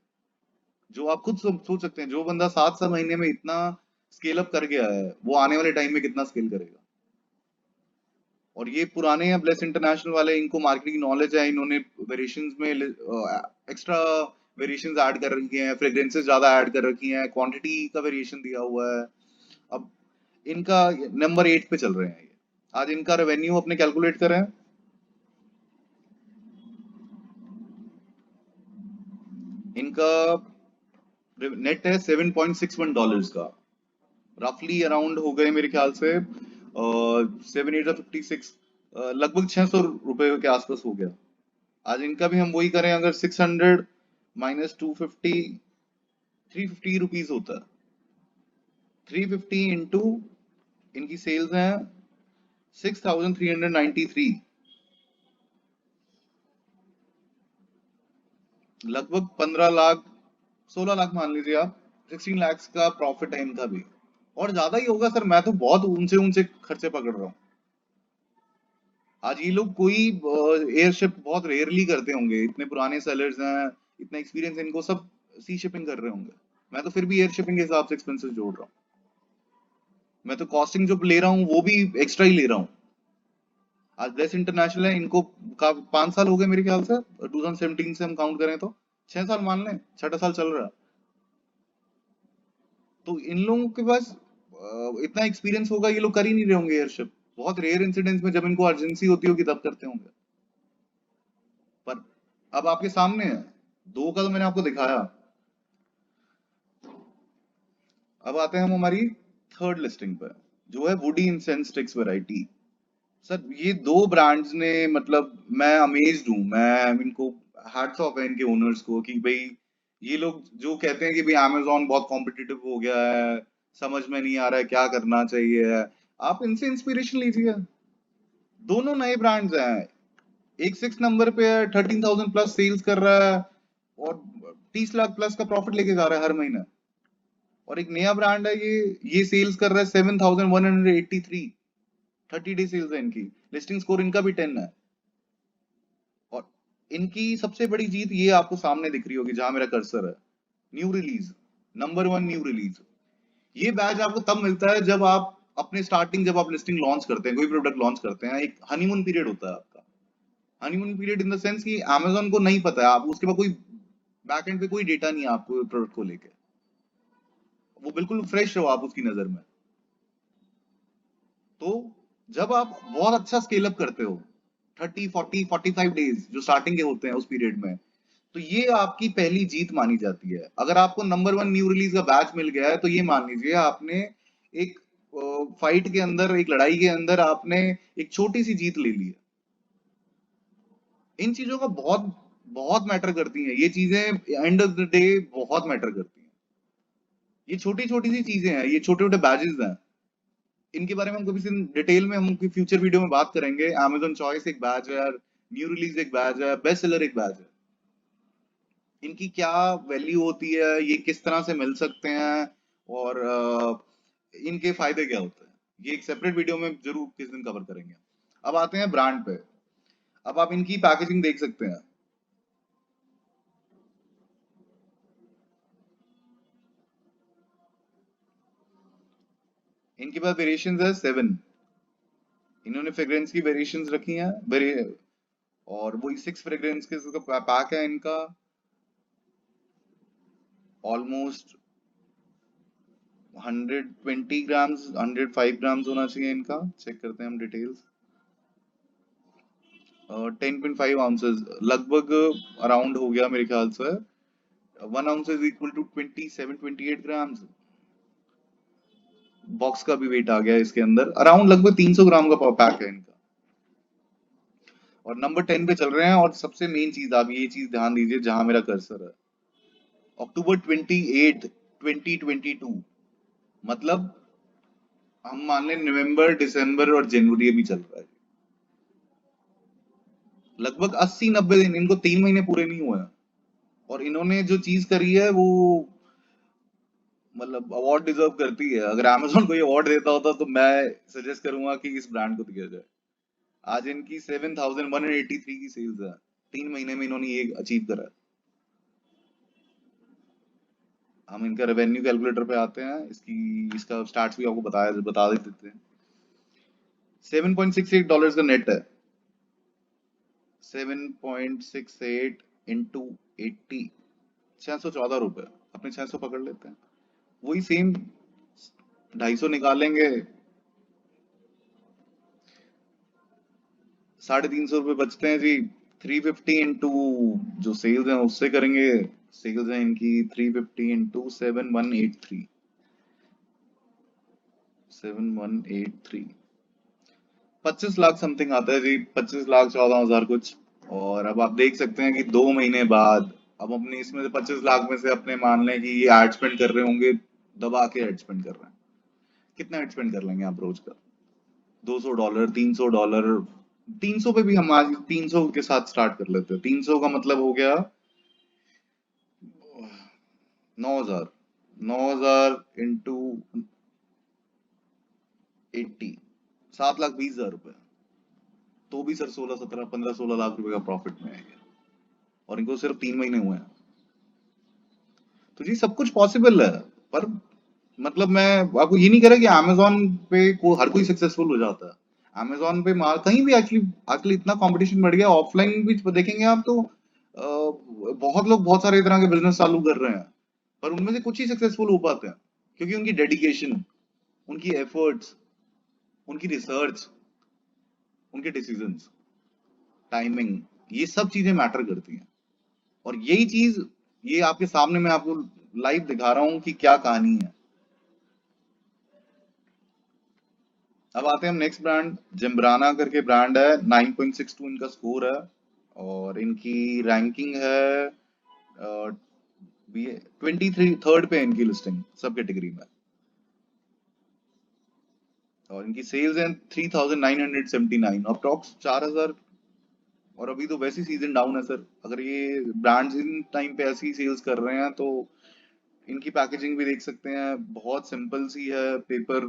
जो आप खुद सोच सकते हैं, जो बंदा 7 महीने में इतना स्केल अप कर गया है वो आने वाले टाइम में कितना स्केल करेगा। और ये पुराने हैं ब्लेस इंटरनेशनल वाले, इनको मार्केटिंग नॉलेज है। इन्होंने वेरिएशंस में एक्स्ट्रा वेरिएशंस ऐड कर रखी हैं, फ्रेग्रेंसेस ज्यादा ऐड कर रखी हैं, क्वांटिटी का वेरिएशन दिया हुआ है। अब इनका नंबर 8 पे चल रहे हैं ये। आज इनका रेवेन्यू अपने कैलकुलेट करें, इनका नेट है $7.61 का। रफली अराउंड हो गए मेरे ख्याल से 7 8 56, लगभग 600 रुपए के आसपास हो गया। आज इनका भी हम वही करें, अगर 600 माइनस 250, 350 रुपीज होता है। 350 इंटू इनकी सेल्स हैं 6393, लगभग 15 लाख 16 लाख मान लीजिए आप। 16 लाख का प्रॉफिट है इनका भी, और ज्यादा ही होगा सर। मैं तो बहुत ऊंचे ऊंचे खर्चे पकड़ रहा हूँ। आज ये लोग कोई एयरशिप बहुत रेयरली करते होंगे, इतने पुराने सेलर्स हैं, इतना एक्सपीरियंस इनको, सब सी शिपिंग कर रहे होंगे। मैं तो फिर भी एयर शिपिंग के हिसाब से एक्सपेंसेस जोड़ रहा हूँ। मैं तो कॉस्टिंग जो ले रहा हूँ वो भी एक्स्ट्रा ही ले रहा हूँ। आज ब्लेस इंटरनेशनल है, इनको 5 साल हो गए मेरे ख्याल से, 2017 से हम काउंट करें तो 6 साल मान लें, 6ठा साल चल रहा है। तो इन लोगों के पास इतना एक्सपीरियंस होगा, ये लोग कर ही नहीं रहे होंगे एयरशिप। बहुत रेयर इंसिडेंट्स में जब इनको अर्जेंसी होती होगी तब करते होंगे। पर अब आपके सामने है, 2 का तो मैंने आपको दिखाया। अब आते हैं हम हमारी थर्ड लिस्टिंग पर, जो है woody incense sticks variety. Sir ये 2 ब्रांड्स ने, मतलब मैं अमेज्ड हूँ। मैं इनको हैट्स ऑफ है इनके ओनर्स को कि भाई ये लोग जो कहते हैं कि भाई अमेजोन बहुत कॉम्पिटिटिव हो गया है, समझ में नहीं आ रहा है क्या करना चाहिए, आप इनसे इंस्पिरेशन लीजिए। दोनों नए ब्रांड्स हैं। एक 6 नंबर पे है, 13,000 प्लस सेल्स कर रहा है और 30 लाख प्लस का प्रॉफिट लेके जा रहा है हर महीने। और एक नया ब्रांड है, ये सेल्स कर रहा है 7,183। 30 डे सेल्स है इनकी। लिस्टिंग स्कोर इनका भी 10 है। और इनकी सबसे बड़ी जीत ये आपको सामने दिख रही होगी जहां मेरा कर्सर है, new release, number 1 new release. ये बैच आपको तब मिलता है जब आप अपने स्टार्टिंग, जब आप लिस्टिंग लॉन्च करते हैं, कोई प्रोडक्ट लॉन्च करते हैं, एक हनीमून पीरियड होता है आपका। Honeymoon period in the sense कि अमेजोन को नहीं पता है, आप उसके बाद कोई बैकएंड पे कोई डेटा नहीं है आपको प्रोडक्ट को लेके, वो बिल्कुल फ्रेश हो आप उसकी नजर में। तो जब आप बहुत अच्छा स्केल अप करते हो 30 40 45 डेज जो स्टार्टिंग के होते हैं उस पीरियड में, तो ये आपकी पहली जीत मानी जाती है। अगर आपको नंबर 1 न्यू रिलीज का बैच मिल गया है तो ये मान लीजिए आपने एक फाइट के अंदर, एक लड़ाई के अंदर आपने एक छोटी सी जीत ले ली है। इन चीजों का बहुत बहुत मैटर करती हैं ये चीजें, एंड ऑफ द डे बहुत मैटर करती हैं। ये छोटी छोटी सी चीजें हैं, ये छोटे छोटे बैजेस हैं, इनके बारे में हम कभी डिटेल में हम फ्यूचर वीडियो में बात करेंगे। Amazon चॉइस एक बैज है, न्यू रिलीज एक बैज है, बेस्ट सेलर एक बैज है। इनकी क्या वैल्यू होती है, ये किस तरह से मिल सकते हैं, और इनके फायदे क्या होते हैं, ये एक सेपरेट वीडियो में जरूर किस दिन कवर करेंगे। अब आते हैं ब्रांड पे। अब आप इनकी पैकेजिंग देख सकते हैं। इनके पास वेरिएशंस है 7। इन्होंने फ्रेग्रेंस की वेरिएशंस रखी हैं और वही 6 फ्रेग्रेंस के पैक है इनका। ऑलमोस्ट 120 ग्राम्स 105 ग्राम्स होना चाहिए इनका। चेक करते हैं हम डिटेल्स। 10.5 आउंसेस लगभग अराउंड हो गया मेरे ख्याल से। 1 ounce is equal to 27-28 grams. Box का भी वेट आ गया इसके अंदर, अराउंड लगभग 300 ग्राम का पैक है इनका। और नंबर 10 पे चल रहे हैं। और सबसे मेन चीज, आप ये चीज ध्यान दीजिए जहां मेरा कर्सर है, अक्टूबर 28 2022, मतलब हम मान लें नवंबर दिसंबर और जनवरी अभी चल रहा है। लगभग 80-90 दिन, इनको 3 महीने पूरे नहीं हुए हैं, और इन्होंने जो चीज करी है वो मतलब अवार्ड डिजर्व करती है। अगर Amazon कोई अवार्ड देता होता तो मैं सजेस्ट करूंगा कि इस ब्रांड को दिया जाए। आज इनकी 7,183 की सेल्स है, 3 महीने में इन्होंने ये अचीव करा है। हम इनका रेवेन्यू कैलकुलेटर पे आते हैं, इसका स्टार्ट भी आपको बता देते हैं। $7.68 का नेट है। 7.68 इंटू 80, 614 रुपए, अपने 600 पकड़ लेते हैं। वही सेम 250 निकालेंगे, 350 रुपए बचते हैं जी। 350 इंटू जो सेल्स हैं उससे करेंगे। सेल्स हैं इनकी 350 इंटू 7183, 7183, 25 लाख समथिंग आता है जी। 25,14,000 कुछ। और अब आप देख सकते हैं कि 2 महीने बाद, अब अपने इसमें से 25 लाख में से अपने मान लें कि ये एड स्पेंड कर रहे होंगे, दबा के एड स्पेंड कर रहे हैं। कितना एड स्पेंड कर लेंगे आप रोज का? $200, $300। 300 पे भी हम आज 300 के साथ स्टार्ट कर लेते हैं। 300 का मतलब हो गया 9,000। 9,000 इंटू 80, 7,20,000 रुपए। तो भी सर 16 17 15 16 लाख रुपए का प्रॉफिट में आएगा, और इनको सिर्फ 3 महीने हुए हैं। तो जी सब कुछ पॉसिबल है। पर मतलब मैं आपको ये नहीं कह रहा कि Amazon पे हर कोई सक्सेसफुल हो जाता है। Amazon पे माल कहीं भी एक्चुअली आजकल इतना कंपटीशन बढ़ गया, ऑफलाइन भी देखेंगे आप तो बहुत लोग बहुत सारे तरह के बिजनेस चालू कर रहे हैं, पर उनमें से कुछ ही सक्सेसफुल हो पाते हैं, क्योंकि उनकी डेडिकेशन, उनकी एफर्ट्स, उनकी रिसर्च, उनके डिसीजंस, टाइमिंग, ये सब चीजें मैटर करती हैं। और यही चीज, ये आपके सामने मैं आपको लाइव दिखा रहा हूं कि क्या कहानी है। अब आते हैं हम नेक्स्ट ब्रांड, जिम्ब्राना करके ब्रांड है। 9.62 इनका स्कोर है, और इनकी रैंकिंग है 23rd पे इनकी लिस्टिंग सब कैटेगरी में। और इनकी सेल्स हैं 3,979, अप्रॉक्स 4,000। और अभी तो वैसी सीजन डाउन है सर, अगर ये ब्रांड्स इन टाइम पे ऐसी सेल्स कर रहे हैं तो इनकी पैकेजिंग भी देख सकते हैं, बहुत सिंपल सी है, पेपर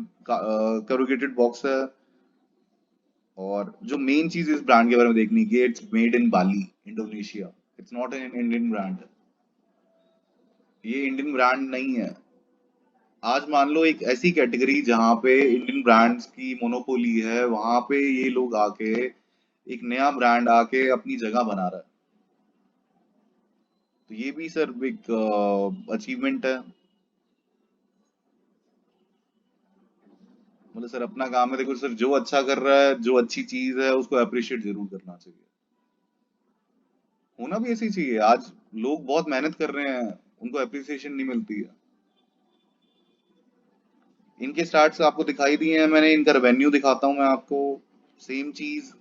करूगेटेड बॉक्स है। और जो मेन चीज इस ब्रांड के बारे में देखनी है, it's made in Bali, Indonesia. It's not an Indian brand, ये इंडियन ब्रांड नहीं है। आज मान लो एक ऐसी कैटेगरी जहां पे इंडियन ब्रांड्स की मोनोपोली है, वहां पे ये लोग आके एक नया ब्रांड आके अपनी जगह बना रहा है, तो ये भी सर एक अचीवमेंट है। मतलब सर अपना काम है, देखो सर जो अच्छा कर रहा है, जो अच्छी चीज है उसको अप्रिशिएट जरूर करना चाहिए, होना भी ऐसी चाहिए। आज लोग बहुत मेहनत कर रहे हैं, उनको अप्रिसिएशन नहीं मिलती है। इनके स्टार्ट्स आपको दिखाई दिए हैं मैंने, इनका रेवेन्यू दिखाता हूं मैं आपको। सेम चीज,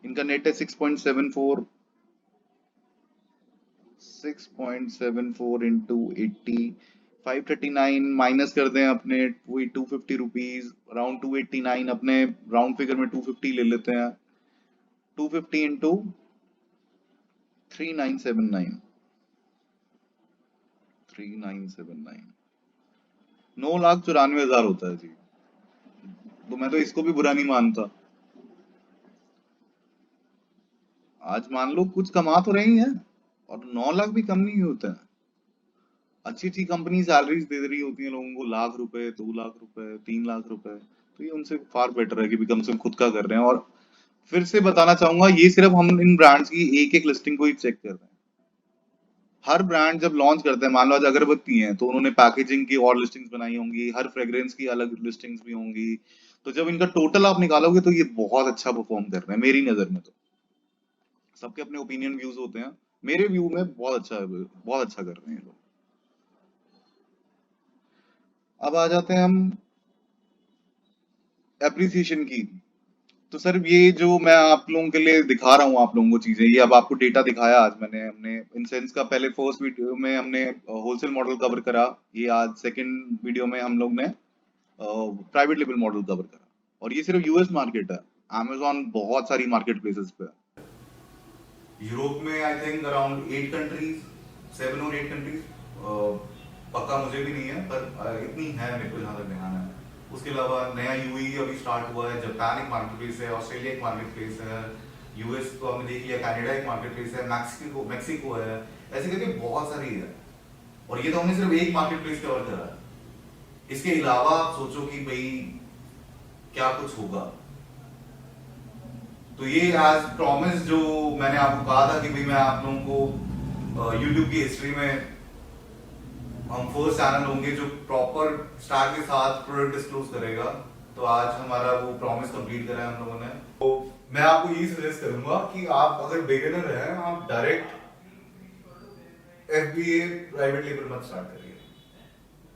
इनका नेट है 6.74, 6.74 इंटू 80, 539 माइनस कर दें अपने वही 250 रुपीज, अराउंड 289, अपने राउंड फिगर में 250 ले लेते हैं। 250 इंटू 3979, 3979 9,94,000 होता है जी। तो मैं तो इसको भी बुरा नहीं मानता। आज मान लो कुछ कमा तो रही है, और 9 लाख भी कम नहीं होता है। अच्छी अच्छी कंपनी सैलरीज दे रही होती है लोगों को, लाख रुपए, 2 लाख रुपए, 3 लाख रुपए। तो ये उनसे फार बेटर है कि भी कम से कम खुद का कर रहे हैं। और फिर से बताना चाहूंगा, ये सिर्फ हम इन ब्रांड्स की एक एक लिस्टिंग को ही चेक कर रहे हैं। हर ब्रांड जब लॉन्च करते हैं, मान लो आज अगरबत्ती है तो उन्होंने पैकेजिंग की और लिस्टिंग्स बनाई होंगी, हर फ्रेग्रेंस की अलग लिस्टिंग्स भी होंगी। तो जब इनका टोटल आप निकालोगे तो ये बहुत अच्छा परफॉर्म कर रहे हैं मेरी नजर में। तो सबके अपने ओपिनियन व्यूज होते हैं, मेरे व्यू में बहुत अच्छा है, बहुत अच्छा कर रहे हैं ये लोग। अब आ जाते हैं हम एप्रिसिएशन की। तो सर ये जो मैं आप लोगों के लिए दिखा रहा हूँ आप लोगों को चीजें, ये अब आपको डेटा दिखाया आज मैंने, हमने इन सेंस का पहले फर्स्ट वीडियो में हमने होलसेल मॉडल कवर करा, ये आज सेकंड वीडियो में हम लोग ने प्राइवेट लेबल मॉडल कवर करा। और ये सिर्फ यूएस मार्केट है, अमेजोन बहुत सारी मार्केट प्लेसेस पे है। यूरोप में आई थिंक अराउंड 8 कंट्रीज, 7 और 8 कंट्रीज, पक्का मुझे भी नहीं है पर इतनी है मेरे को जहाँ तक ध्यान है। उसके अलावा नया यूएई अभी स्टार्ट हुआ है, जापान एक मार्केट प्लेस है, ऑस्ट्रेलिया एक मार्केट प्लेस है, यूएस तो हमने देख लिया, कनाडा एक मार्केट प्लेस है, मैक्सिको मैक्सिको है, ऐसे करके बहुत सारी है। और ये तो हमने सिर्फ एक मार्केट प्लेस कवर करा है। इसके अलावा आप सोचो कि भाई क्या कुछ होगा। तो ये एज प्रॉमिस जो मैंने आपको कहा था कि भाई मैं आप लोगों को यूट्यूब की हिस्ट्री में हम फर्स्ट चैनल होंगे जो प्रॉपर स्टार के साथ प्रोडक्ट डिस्क्लोज करेगा। तो आज हमारा वो प्रॉमिस कंप्लीट करा है हम लोगों ने। तो मैं आपको यही सजेस्ट करूंगा कि आप अगर बिगिनर हैं, आप डायरेक्ट एफबीए प्राइवेट लेबल मत स्टार्ट करिए।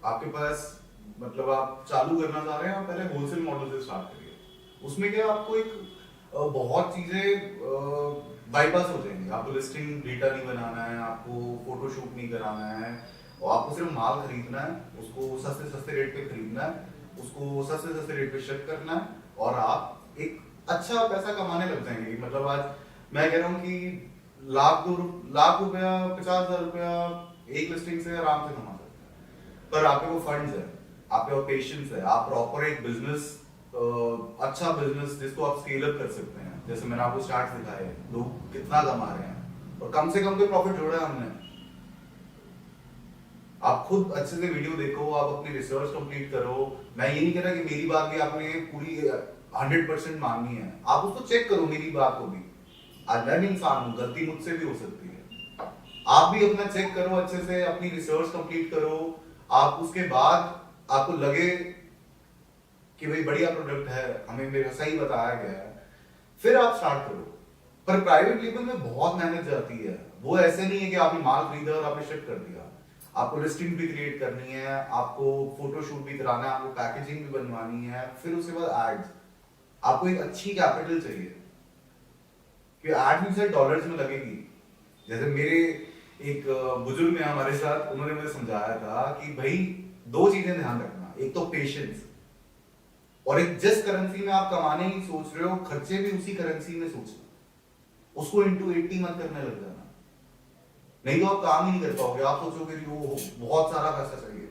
आपके पास मतलब आप चालू करना चाह रहे हैं, आप पहले होलसेल मॉडल से स्टार्ट करिए। उसमें क्या आपको एक बहुत चीजें बाईपास हो जाएंगी। आपको लिस्टिंग डेटा नहीं बनाना है, आपको फोटोशूट नहीं कराना है, और आपको सिर्फ माल खरीदना है, उसको सस्ते सस्ते रेट पे खरीदना है, उसको सस्ते सस्ते रेट पे शिप करना है, और आप एक अच्छा पैसा कमाने लग जाएंगे। मतलब आज मैं कह रहा हूँ कि लाख रुपया, 50,000 रुपया एक लिस्टिंग से आराम से कमा सकते हैं। पर आपके वो फंड्स है, आपके वो पेशेंस है, आप प्रॉपर एक बिजनेस, अच्छा बिजनेस जिसको आप स्केल अप कर सकते हैं। जैसे मैंने आपको स्टार्ट दिखाए, लोग कितना कमा रहे हैं और कम से कम कोई प्रॉफिट जोड़ा है हमने। आप खुद अच्छे से वीडियो देखो, आप अपनी रिसर्च कंप्लीट करो। मैं ये नहीं कह रहा कि मेरी बात भी आपने पूरी 100% माननी है, आप उसको चेक करो मेरी बात को भी। आज मैं भी इंसान हूँ, गलती मुझसे भी हो सकती है। आप भी अपना चेक करो अच्छे से, अपनी रिसर्च कंप्लीट करो। आप उसके बाद आपको लगे कि भाई बढ़िया प्रोडक्ट है, हमें मेरा सही बताया गया है, फिर आप स्टार्ट करो। पर प्राइवेट लेबल में बहुत मेहनत जाती है। वो ऐसे नहीं है कि आपने माल खरीदा और आपने शिप कर दिया। आपको लिस्टिंग भी क्रिएट करनी है, आपको फोटोशूट भी कराना है, आपको पैकेजिंग भी बनवानी है, फिर उसके बाद एड्स। आपको एक अच्छी कैपिटल चाहिए कि एड में से डॉलर्स में लगेगी। जैसे मेरे एक बुजुर्ग ने हमारे साथ, उन्होंने मुझे समझाया था कि भाई 2 चीजें ध्यान रखना, एक तो पेशेंस, और एक जिस करेंसी में आप कमाने की सोच रहे हो खर्चे भी उसी करेंसी में सोचना। उसको इंटू 80 मत करने लग जाना, नहीं तो आप काम ही नहीं कर पाओगे। आप सोचोगे कि वो बहुत सारा पैसा चाहिए।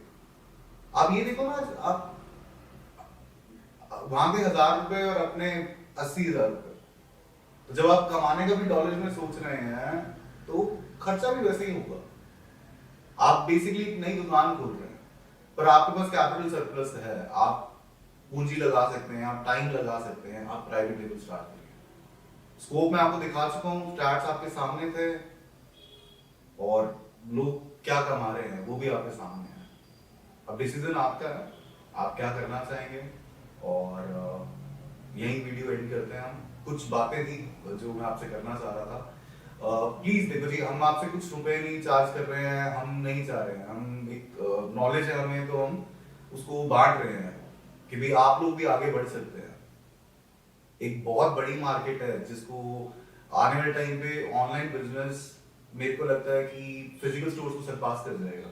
आप ये देखो ना, आप वहां के 1,000 रुपए और अपने 80,000 रुपए, तो जब आप कमाने का भी डॉलर में सोच रहे हैं तो खर्चा भी वैसे ही होगा। आप बेसिकली एक नई दुकान खोल रहे हैं, पर आपके पास कैपिटल सरप्लस है, आप पूंजी लगा सकते हैं, आप टाइम लगा सकते हैं, आप प्राइवेट लेबल स्टार्ट करिए। स्कोप मैं आपको दिखा चुका हूँ, स्टार्ट्स आपके सामने थे, और लोग क्या कमा रहे हैं वो भी आपके सामने है। अब डिसीजन आपका है, आप क्या करना चाहेंगे। और यही वीडियो एंड करते हैं हम। कुछ बातें थी जो मैं आपसे करना चाह रहा था। प्लीज देखो जी, हम आपसे कुछ रुपए नहीं चार्ज कर रहे हैं, हम नहीं चाह रहे हैं, हम एक नॉलेज है हमें, तो हम उसको बांट रहे हैं कि भाई आप लोग भी आगे बढ़ सकते हैं। एक बहुत बड़ी मार्केट है जिसको आने वाले टाइम पे ऑनलाइन बिजनेस मेरे को लगता है कि फिजिकल स्टोर्स को सरपास कर जाएगा।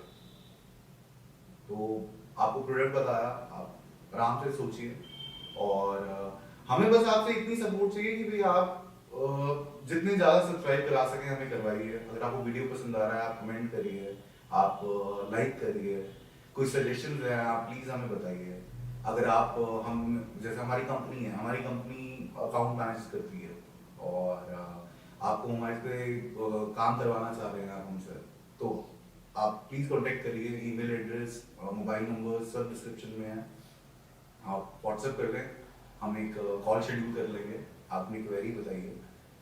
तो आपको प्रोडक्ट बताया, आप आराम से सोचिए। और हमें बस आपसे इतनी सपोर्ट चाहिए कि भाई आप जितने ज़्यादा सब्सक्राइब करा सकें हमें करवाइए। अगर आपको वीडियो पसंद आ रहा है आप कमेंट करिए, आप लाइक करिए, कोई सजेशन है आप प्लीज़ हमें बताइए। अगर आप हम जैसे हमारी कंपनी है, हमारी कंपनी अकाउंट मैनेज करती है और आपको हमारे पे काम करवाना चाह रहे हैं आप हमसे, तो आप प्लीज़ कांटेक्ट करिए। ईमेल एड्रेस, मोबाइल नंबर सब डिस्क्रिप्शन में है। आप व्हाट्सएप कर दें, हम एक कॉल शेड्यूल कर लेंगे, आप अपनी क्वेरी बताइए।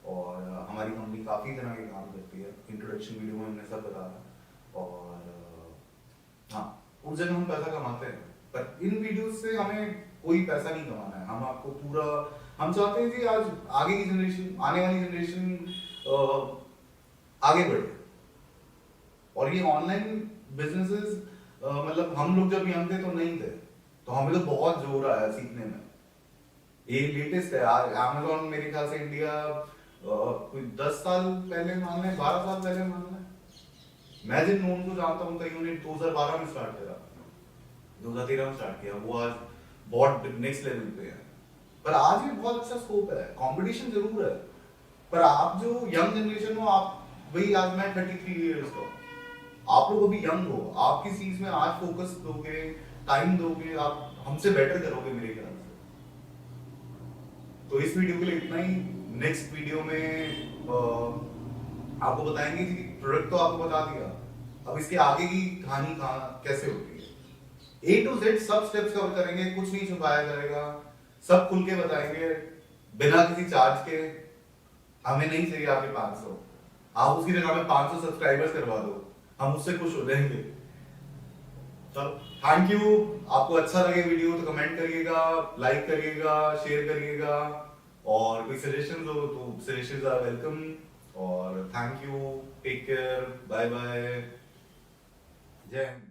और हमारी कंपनी काफ़ी तरह के काम करती है, इंट्रोडक्शन वीडियो में हमने सब बताया। और हाँ, उस जगह हम पैसा कमाते हैं, पर इन वीडियो से हमें कोई पैसा नहीं कमाना है। हम आपको पूरा, हम चाहते हैं कि आज आगे की जनरेशन, आने वाली जनरेशन आगे बढ़े। और ये ऑनलाइन बिजनेसेस, मतलब हम लोग जब यंग थे तो नहीं थे, तो हमें तो बहुत जोर आया सीखने में। ये लेटेस्ट है, अमेजोन मेरे ख्याल से इंडिया कोई 10 साल पहले मान लें, 12 साल पहले मान लें। मैं जिन नोन को जानता हूँ कहीं उन्होंने 2012 में स्टार्ट करा, 2013 में स्टार्ट किया, वो आज बहुत नेक्स्ट लेवल पे है। पर आज भी बहुत अच्छा स्कोप है, कंपटीशन जरूर है, पर आप जो यंग जनरेशन हो, आप वही, आज मैं 33 ईयर्स का हूँ, आप लोग अभी यंग हो, आप किस चीज में आज फोकस दोगे, टाइम दोगे, आप हमसे बेटर करोगे मेरे ख्याल से। तो इस वीडियो के लिए इतना ही। नेक्स्ट वीडियो में आपको बताएंगे कि प्रोडक्ट तो आपको बता दिया, अब इसके आगे की कहानी कहाँ कैसे होती है, A to Z सब स्टेप्स कवर करेंगे, कुछ नहीं छुपाया जाएगा, सब खुल के बताएंगे बिना किसी चार्ज के। हमें नहीं चाहिए आपके 500, आप उसकी जगह में 500 सब्सक्राइबर्स करवा दो, हम उससे खुश हो जाएंगे। चलो, थैंक यू। आपको अच्छा लगे वीडियो तो कमेंट करिएगा, लाइक करिएगा, शेयर करिएगा, और कोई सजेशन हो तो सजेशंस आर वेलकम। और thank you, take care, bye bye, जय हिंद।